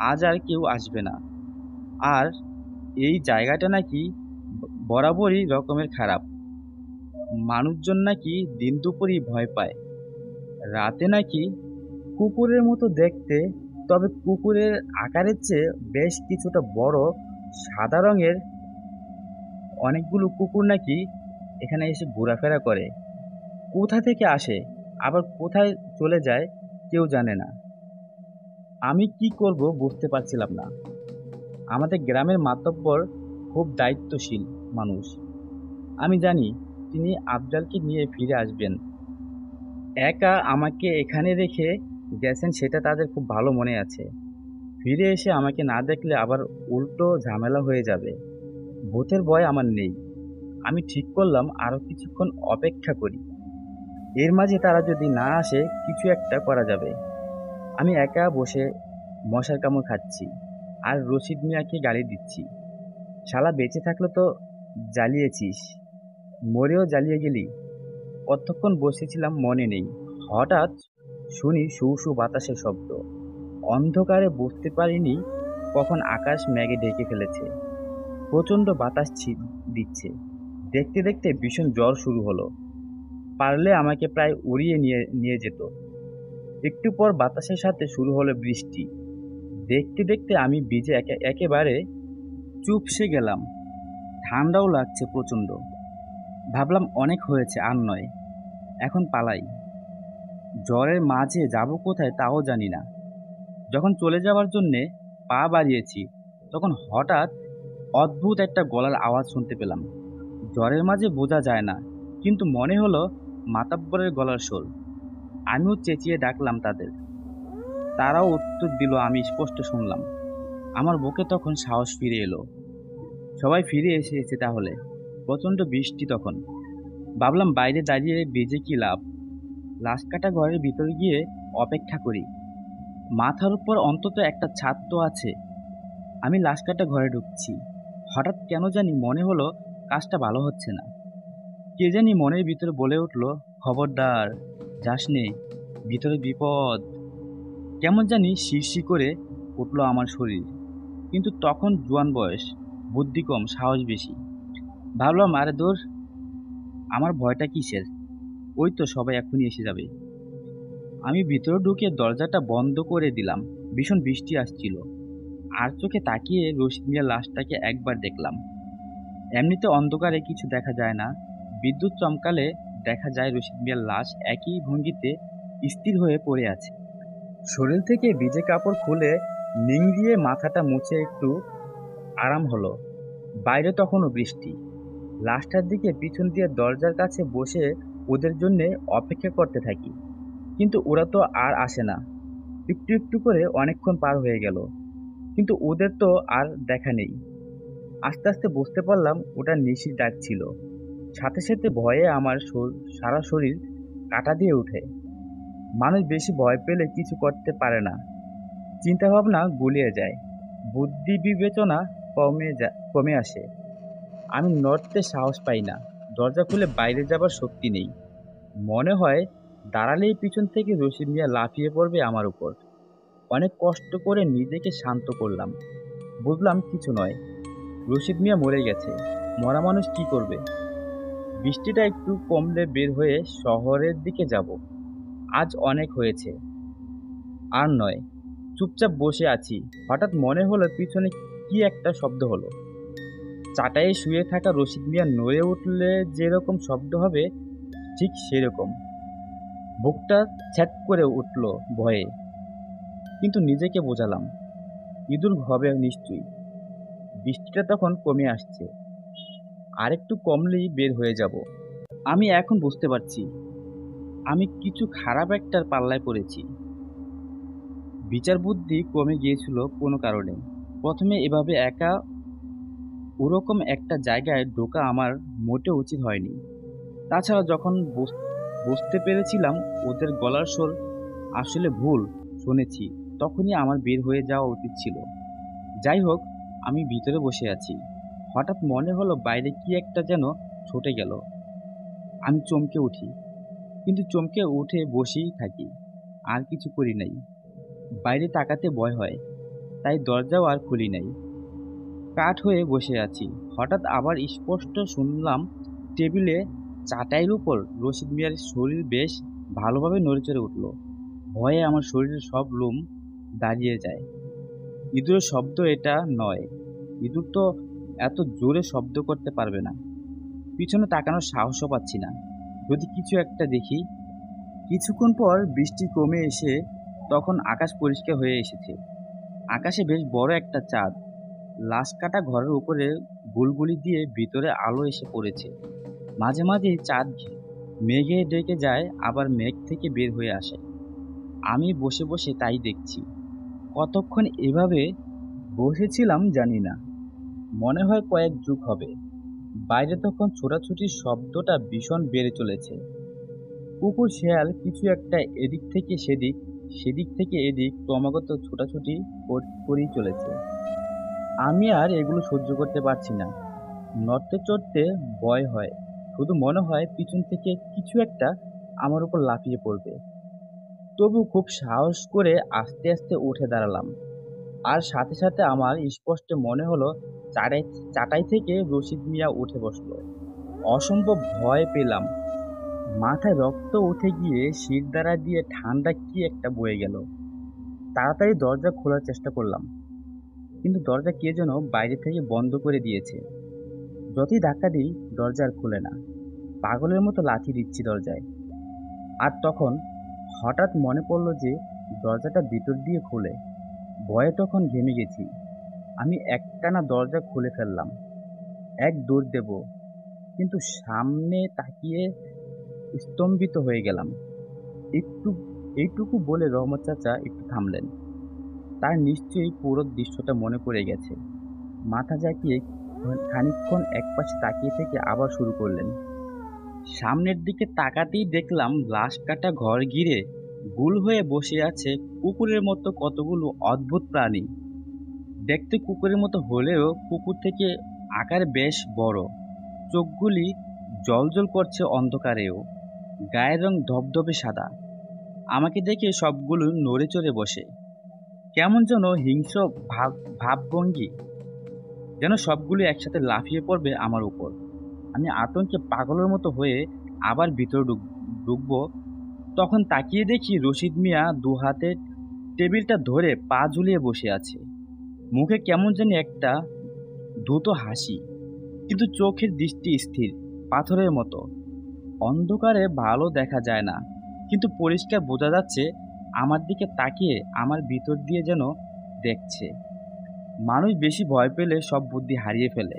আজ আর কেউ আসবে না। আর এই জায়গাটা নাকি বরাবরই রকমের খারাপ। মানুষজন নাকি দিন দুপুরই ভয় পায়। রাতে নাকি কুকুরের মতো দেখতে, তবে কুকুরের আকারের চেয়ে বেশ কিছুটা বড়, সাদা রঙের অনেকগুলো কুকুর নাকি এখানে এসে ঘোরাফেরা করে। কোথা থেকে আসে আবার কোথায় চলে যায় কেউ জানে না। আমি কি করব বুঝতে পারছিলাম না। আমাদের গ্রামের মাতব্বর খুব দায়িত্বশীল মানুষ। আমি জানি তিনি আফজালকে নিয়ে ফিরে আসবেন। একা আমাকে এখানে রেখে গেছেন সেটা তাদের খুব ভালো মনে আছে। ফিরে এসে আমাকে না দেখলে আবার উল্টো ঝামেলা হয়ে যাবে। ভূতের ভয় আমার নেই। আমি ঠিক করলাম আরো কিছুক্ষণ অপেক্ষা করি। এর মাঝে তারা যদি না আসে কিছু একটা করা যাবে। আমি একা বসে মশার কামড় খাচ্ছি আর রশিদ মিয়াকে গালি দিচ্ছি। শালা বেঁচে থাকলে তো জ্বালিয়েছিস, মরেও জ্বালিয়ে গেলি। কতক্ষণ বসেছিলাম মনে নেই। হঠাৎ শুনি শু শু বাতাসের শব্দ। অন্ধকারে বুঝতে পারিনি কখন আকাশ মেঘে ঢেকে ফেলেছে। প্রচন্ড বাতাস দিচ্ছে। দেখতে দেখতে ভীষণ জ্বর শুরু হলো। পারলে আমাকে প্রায় উড়িয়ে নিয়ে নিয়ে যেত। একটু পর বাতাসের সাথে শুরু হলো বৃষ্টি। দেখতে দেখতে আমি ভিজে একেবারে চুপসে গেলাম। ঠান্ডাও লাগছে প্রচন্ড। ভাবলাম অনেক হয়েছে, আর নয়, এখন পালাই। জ্বরের মাঝে যাব কোথায় তাও জানি না। যখন চলে যাওয়ার জন্যে পা বাড়িয়েছি তখন হঠাৎ অদ্ভুত একটা গলার আওয়াজ শুনতে পেলাম। জ্বরের মাঝে বোঝা যায় না, কিন্তু মনে হলো মাতাব্বরের গলার স্বর। আমিও চেঁচিয়ে ডাকলাম তাদের। তারাও উত্তর দিল, আমি স্পষ্ট শুনলাম। আমার বুকে তখন সাহস ফিরে এলো। সবাই ফিরে এসেছে তাহলে। প্রচন্ড বৃষ্টি তখন। ভাবলাম বাইরে দাঁড়িয়ে ভিজে কি লাভ, লাশ কাটা ঘরের ভিতরে গিয়ে অপেক্ষা করি। মাথার উপর অন্তত একটা ছাদ তো আছে। আমি লাশ কাটা ঘরে ঢুকছি। হঠাৎ কেন জানি মনে হলো কাজটা ভালো হচ্ছে না। কে জানি মনের ভিতরে বলে উঠল, খবরদার যাস নে, ভিতরে বিপদ। কেমন জানি শিরশির করে উঠল আমার শরীর। কিন্তু তখন জোয়ান বয়স, বুদ্ধি কম, সাহস বেশি। ভাবলাম আরে দূর, আমার ভয়টা কিসের, ওই তো সবাই এখনই এসে যাবে। আমি ভিতরে ঢুকে দরজাটা বন্ধ করে দিলাম। ভীষণ বৃষ্টি আসছিল। আর চোখে তাকিয়ে রশিদ মিয়ার লাশটাকে একবার দেখলাম। এমনিতে অন্ধকারে কিছু দেখা যায় না, বিদ্যুৎ চমকালে দেখা যায় রশিদ মিয়ার লাশ একই ভঙ্গিতে স্থির হয়ে পড়ে আছে। শরীর থেকে ভিজে কাপড় খুলে নিংড়িয়ে মাথাটা মুছে একটু আরাম হলো। বাইরে তখনও বৃষ্টি। লাশটার দিকে পিছন দিয়ে দরজার কাছে বসে ওদের জন্য অপেক্ষা করতে থাকি। কিন্তু ওরা তো আর আসে না। একটু একটু করে অনেকক্ষণ পার হয়ে গেল, কিন্তু ওদের তো আর দেখা নেই। আস্তে আস্তে বুঝতে পারলাম ওটা নিশির ডাক ছিল। সাথে সাথে ভয়ে আমার সারা শরীর কাঁটা দিয়ে ওঠে। মানুষ বেশি ভয় পেলে কিছু করতে পারে না, চিন্তা ভাবনা গুলিয়ে যায়, বুদ্ধি বিবেচনা কমে আসে। আমি নড়তে সাহস পাই না। দরজা খুলে বাইরে যাবার শক্তি নেই। মনে হয় দাঁড়ালেই পিছন থেকে রশিদ মিয়া লাফিয়ে পড়বে আমার উপর। অনেক কষ্ট করে নিজেকে শান্ত করলাম। বুঝলাম কিছু নয়, রশিদ মিয়া মরে গেছে। মরা মানুষ কি করবে। বৃষ্টিটা একটু কমলে বের হয়ে শহরের দিকে যাব। আজ অনেক হয়েছে, আর নয়। চুপচাপ বসে আছি। হঠাৎ মনে হলো পিছনে কি একটা শব্দ হলো। চাটায়ে শুয়ে থাকা রশিদ মিয়া নড়ে উঠলে যেরকম শব্দ হবে ঠিক সেরকম। বুকটা ছ্যাদ করে উঠল ভয়ে, কিন্তু নিজেকে বোঝালাম ইঁদুর হবে নিশ্চয়ই। বৃষ্টিটা তখন কমে আসছে, আরেকটু কমলেই বের হয়ে যাব। আমি এখন বুঝতে পারছি আমি কিছু খারাপ একটার পাল্লায় পড়েছি। বিচার বুদ্ধি কমে গিয়েছিল কোনো কারণে। প্রথমে এভাবে একা ওরকম একটা জায়গায় ঢোকা আমার মোটেও উচিত হয়নি। তাছাড়া যখন বুঝতে পেরেছিলাম ওদের গলার স্বর আসলে ভুল শুনেছি, তখনই আমার বের হয়ে যাওয়া উচিত ছিল। যাই হোক, আমি ভিতরে বসে আছি। হঠাৎ মনে হলো বাইরে কি একটা যেন ছুটে গেল। আমি চমকে উঠি, কিন্তু চমকে উঠে বসেই থাকি, আর কিছু করি নাই। বাইরে তাকাতে ভয় হয়, তাই দরজাও আর খুলি নাই। কাঠ হয়ে বসে আছি। হঠাৎ আবার স্পষ্ট শুনলাম টেবিলে চাটাইয়ের উপর রশিদ মিয়ার শরীর বেশ ভালোভাবে নড়েচড়ে উঠল। ভয়ে আমার শরীরের সব লোম দাঁড়িয়ে যায়। ইঁদুরের শব্দ এটা নয়। ইঁদুর তো এত জোরে শব্দ করতে পারবে না। পিছনে তাকানোর সাহসও পাচ্ছি না, যদি কিছু একটা দেখি। কিছুক্ষণ পর বৃষ্টি কমে এসে তখন আকাশ পরিষ্কার হয়ে এসেছে। আকাশে বেশ বড় একটা চাঁদ লাশ কাটা ঘরের উপরে গুলগুলি দিয়ে ভিতরে আলো এসে পড়েছে। মাঝে মাঝে চাঁদ মেঘে ডেকে যায়, আবার মেঘ থেকে বের হয়ে আসে। আমি বসে বসে তাই দেখছি। কতক্ষণ এভাবে বসেছিলাম জানি না, মনে হয় কয়েক যুগ হবে। বাইরে তখন ছোটাছুটির শব্দটা ভীষণ বেড়ে চলেছে। কুকুর শেয়াল কিছু একটা এদিক থেকে সেদিক, সেদিক থেকে এদিক ক্রমাগত ছোটাছুটি করেই চলেছে। আমি আর এগুলো সহ্য করতে পারছি না। নড়তে চড়তে ভয় হয়, শুধু মনে হয় পিছন থেকে কিছু একটা আমার উপর লাফিয়ে পড়বে। তবু খুব সাহস করে আস্তে আস্তে উঠে দাঁড়ালাম। আর সাথে সাথে আমার স্পষ্ট মনে হলো চাটাই চাটাই থেকে রশিদ মিয়া উঠে বসলো। অসম্ভব ভয় পেলাম। মাথায় রক্ত উঠে গিয়ে শিরদাঁড়া দিয়ে ঠান্ডা কি একটা বয়ে গেল। তাড়াতাড়ি দরজা খোলার চেষ্টা করলাম, কিন্তু দরজা কে যেন বাইরে থেকে বন্ধ করে দিয়েছে। যতই ধাক্কা দিই দরজা আর খুলে না। পাগলের মতো লাথি দিচ্ছি দরজায়। আর তখন হঠাৎ মনে পড়লো যে দরজাটা ভিতর দিয়ে খুলে। ভয়ে তখন ঘেমে গেছি। আমি একটানা দরজা খুলে ফেললাম। এক দৌড় দেব, কিন্তু সামনে তাকিয়ে স্তম্ভিত হয়ে গেলাম। একটু এইটুকু বলে রহমত চাচা একটু থামলেন। তার নিশ্চয়ই পুরো দৃশ্যটা মনে পড়ে গেছে। মাথা ঝাঁকিয়ে খানিকক্ষণ একপাশে তাকিয়ে থেকে আবার শুরু করলেন। সামনের দিকে তাকাতেই দেখলাম লাশ কাটা ঘর ঘিরে গোল হয়ে বসে আছে কুকুরের মতো কতগুলো অদ্ভুত প্রাণী। দেখতে কুকুরের মতো হলেও কুকুর থেকে আকারে বেশ বড়। চোখগুলি জ্বলজ্বল করছে অন্ধকারেও। গায়ের রং ধবধবে সাদা। আমাকে দেখে সবগুলো নড়ে চড়ে বসে, কেমন যেন হিংস্র ভাবভঙ্গি, যেন সবগুলো একসাথে লাফিয়ে পড়বে আমার উপর। আমি আতঙ্কে পাগলের মতো হয়ে আবার ভিতরে ঢুকবো, তখন তাকিয়ে দেখি রশিদ মিয়া দু হাতে টেবিলটা ধরে পা ঝুলিয়ে বসে আছে। মুখে কেমন জানি একটা দ্রুত হাসি, কিন্তু চোখের দৃষ্টি স্থির, পাথরের মতো। অন্ধকারে ভালো দেখা যায় না, কিন্তু পরিষ্কার বোঝা যাচ্ছে আমার দিকে তাকিয়ে আমার ভিতর দিয়ে যেন দেখছে। মানুষ বেশি ভয় পেলে সব বুদ্ধি হারিয়ে ফেলে।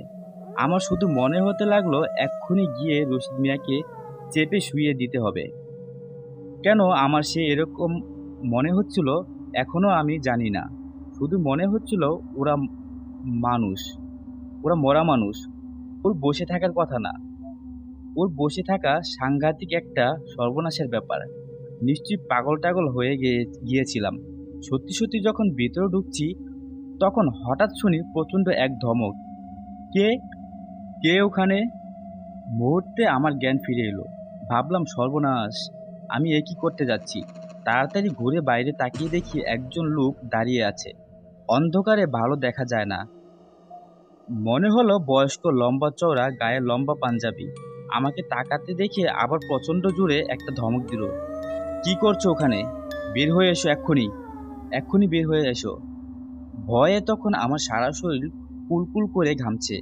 আমার শুধু মনে হতে লাগলো এক্ষুনি গিয়ে রশিদ মিয়াকে চেপে শুইয়ে দিতে হবে। কেন আমার সে এরকম মনে হচ্ছিল এখনো আমি জানি না। শুধু মনে হচ্ছিল ওরা মানুষ, ওরা মরা মানুষ। ওর বসে থাকার কথা না। ওর বসে থাকা সাংঘাতিক একটা সর্বনাশের ব্যাপার। নিশ্চয়ই পাগল টাগল হয়ে গিয়েছিলাম। সত্যি সত্যি যখন ভিতরে ঢুকছি তখন হঠাৎ শুনি প্রচণ্ড এক ধমক। কে কে ওখানে? মুহূর্তে আমার জ্ঞান ফিরে এলো। ভাবলাম সর্বনাশ, আমি এ কি করতে যাচ্ছি। তাড়াতাড়ি ঘুরে বাইরে তাকিয়ে দেখি একজন লোক দাঁড়িয়ে আছে। অন্ধকারে ভালো দেখা যায় না। মনে হলো বয়স্ক, লম্বা চওড়া, গায়ে লম্বা পাঞ্জাবি। আমাকে তাকাতে দেখে আবার প্রচণ্ড জোরে একটা ধমক দিল। কি করছো ওখানে? বের হয়ে এসো এক্ষুনি, এক্ষুনি বের হয়ে এসো। ভয়ে তখন আমার সারা শরীর কুলকুল করে ঘামছে।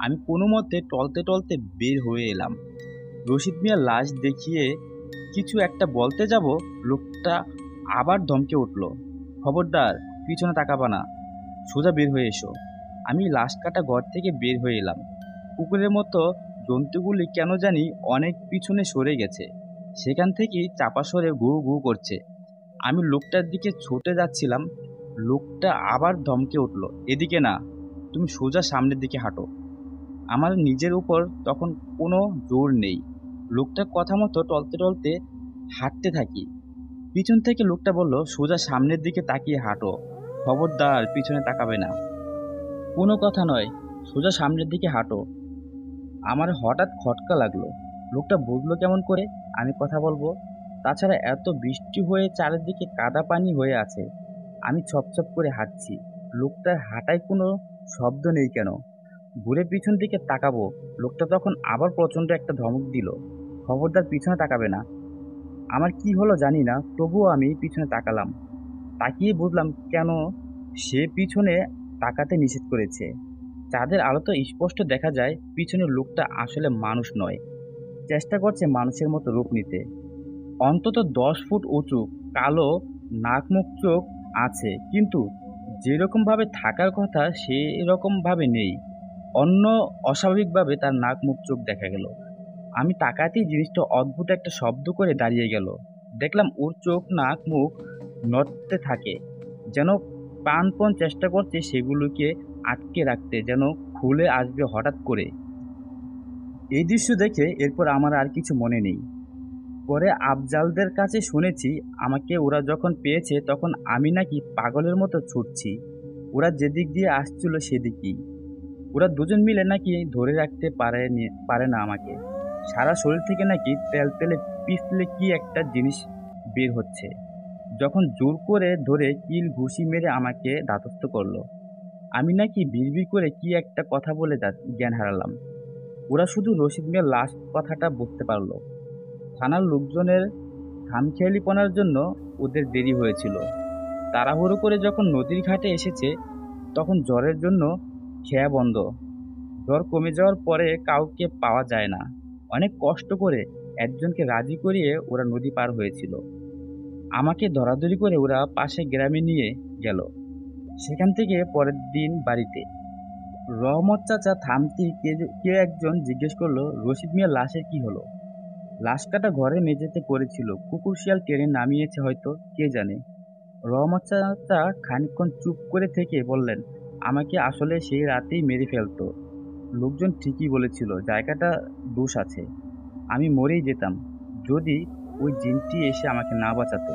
আমি কোনো মতে টলতে টলতে বের হয়ে এলাম। রশিদ মিয়ার লাশ দেখিয়ে কিছু একটা বলতে যাব, লোকটা আবার ধমকে উঠল। খবরদার, পিছনে তাকাবা না, সোজা বের হয়ে এসো। আমি লাশ কাটা ঘর থেকে বের হয়ে এলাম। কুকুরের মতো জন্তুগুলি কেন জানি অনেক পিছনে সরে গেছে। সেখান থেকেই চাপা সরে ঘু ঘু করছে। আমি লোকটার দিকে ছুটে যাচ্ছিলাম। লোকটা আবার ধমকে উঠল, এদিকে না, তুমি সোজা সামনের দিকে হাঁটো। আমার নিজের উপর তখন কোনো জোর নেই। লোকটার কথা মতো টলতে টলতে হাঁটতে থাকি। পিছন থেকে লোকটা বলল, সোজা সামনের দিকে তাকিয়ে হাঁটো, খবরদার পিছনে তাকাবে না। কোনো কথা নয়, সোজা সামনের দিকে হাঁটো। আমার হঠাৎ খটকা লাগলো। লোকটা বুঝলো কেমন করে আমি কথা বলবো? তাছাড়া এত বৃষ্টি হয়ে চারিদিকে কাদা পানি হয়ে আছে। আমি ছপছপ করে হাঁটছি। লোকটার হাঁটায় কোনো শব্দ নেই কেন? ঘুরে পিছন দিকে তাকাবো, লোকটা তখন আবার প্রচণ্ড একটা ধমক দিল, খবরদার পিছনে তাকাবে না। আমার কি হলো জানি না, তবুও আমি পিছনে তাকালাম। তাকিয়ে বুঝলাম কেন সে পিছনে তাকাতে নিষেধ করেছে। চাঁদের আলোতে স্পষ্ট দেখা যায় পিছনের লোকটা আসলে মানুষ নয়, চেষ্টা করছে মানুষের মতো রূপ নিতে। অন্তত 10 ফুট উঁচু, কালো নাক মুখ চোখ আছে, কিন্তু যেরকম ভাবে থাকার কথা সেরকম ভাবে নেই। অন্য অস্বাভাবিকভাবে তার নাক মুখ চোখ দেখা গেল। আমি তাকাতেই জিনিসটা অদ্ভুত একটা শব্দ করে দাঁড়িয়ে গেল। দেখলাম ওর চোখ নাক মুখ নড়তে থাকে, যেন প্রাণপণ চেষ্টা করছে সেগুলোকে আটকে রাখতে, যেন খুলে আসবে হঠাৎ করে। এই দৃশ্য দেখে এরপর আমার আর কিছু মনে নেই। পরে আফজালদের কাছে শুনেছি আমাকে ওরা যখন পেয়েছে তখন আমি নাকি পাগলের মতো ছুটছি, ওরা যেদিক দিয়ে আসছিল সেদিকেই। ওরা দুজন মিলে নাকি ধরে রাখতে পারে না আমাকে। সারা শরীর থেকে নাকি তেলতেলে পিছলে কি একটা জিনিস বের হচ্ছে। যখন জোর করে ধরে কিল ঘুষি মেরে আমাকে ধাতস্থ করলো, আমি নাকি বিড়বিড় করে কি একটা কথা বলে জ্ঞান হারালাম। ওরা শুধু রশিদ মিয়ার লাশ কথাটা বুঝতে পারলো। থানার লোকজনের খামখেয়ালিপনার জন্য ওদের দেরি হয়েছিল। তাড়াহুড়ো করে যখন নদীর ঘাটে এসেছে তখন জ্বরের জন্য খেয়া বন্ধ। জ্বর কমে যাওয়ার পরে কাউকে পাওয়া যায় না। অনেক কষ্ট করে একজনকে রাজি করিয়ে ওরা নদী পার হয়েছিল। আমাকে ধরাধরি করে ওরা পাশে গ্রামে নিয়ে গেল। সেখান থেকে পরের দিন বাড়িতে। রহমত চাচা থামতেই কে একজন জিজ্ঞেস করলো, রশিদ মিয়ার লাশের কি হলো? লাশ কাটা ঘরের মেঝেতে পড়েছিল, কুকুর শিয়াল টেনে নামিয়েছে হয়তো, কে জানে। রহমত চাচা খানিকক্ষণ চুপ করে থেকে বললেন, আমাকে আসলে সেই রাতেই মেরে ফেলতো। লোকজন ঠিকই বলেছিল জায়গাটা দোষ আছে, আমি মরেই যেতাম যদি ওই জিনটি এসে আমাকে না বাঁচাতো।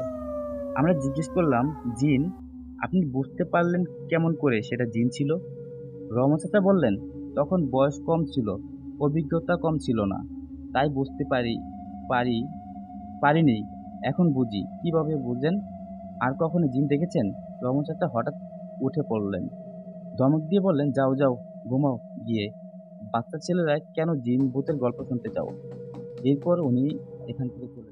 আমরা জিজ্ঞেস করলাম, জিন? আপনি বুঝতে পারলেন কেমন করে সেটা জিন ছিল? রহমত চাচা বললেন, তখন বয়স কম ছিল, অভিজ্ঞতা কম ছিল না, তাই বুঝতে পারি পারিনি। এখন বুঝি। কিভাবে বুঝেন? আর কখনো জিন দেখেছেন? রহমত চাচা হঠাৎ উঠে পড়লেন, ধমক দিয়ে বললেন, যাও যাও, ঘুমাও গিয়ে। বাচ্চা ছেলেরা কেন জিন ভূতের গল্প শুনতে চাও? এরপর উনি এখান থেকে চলে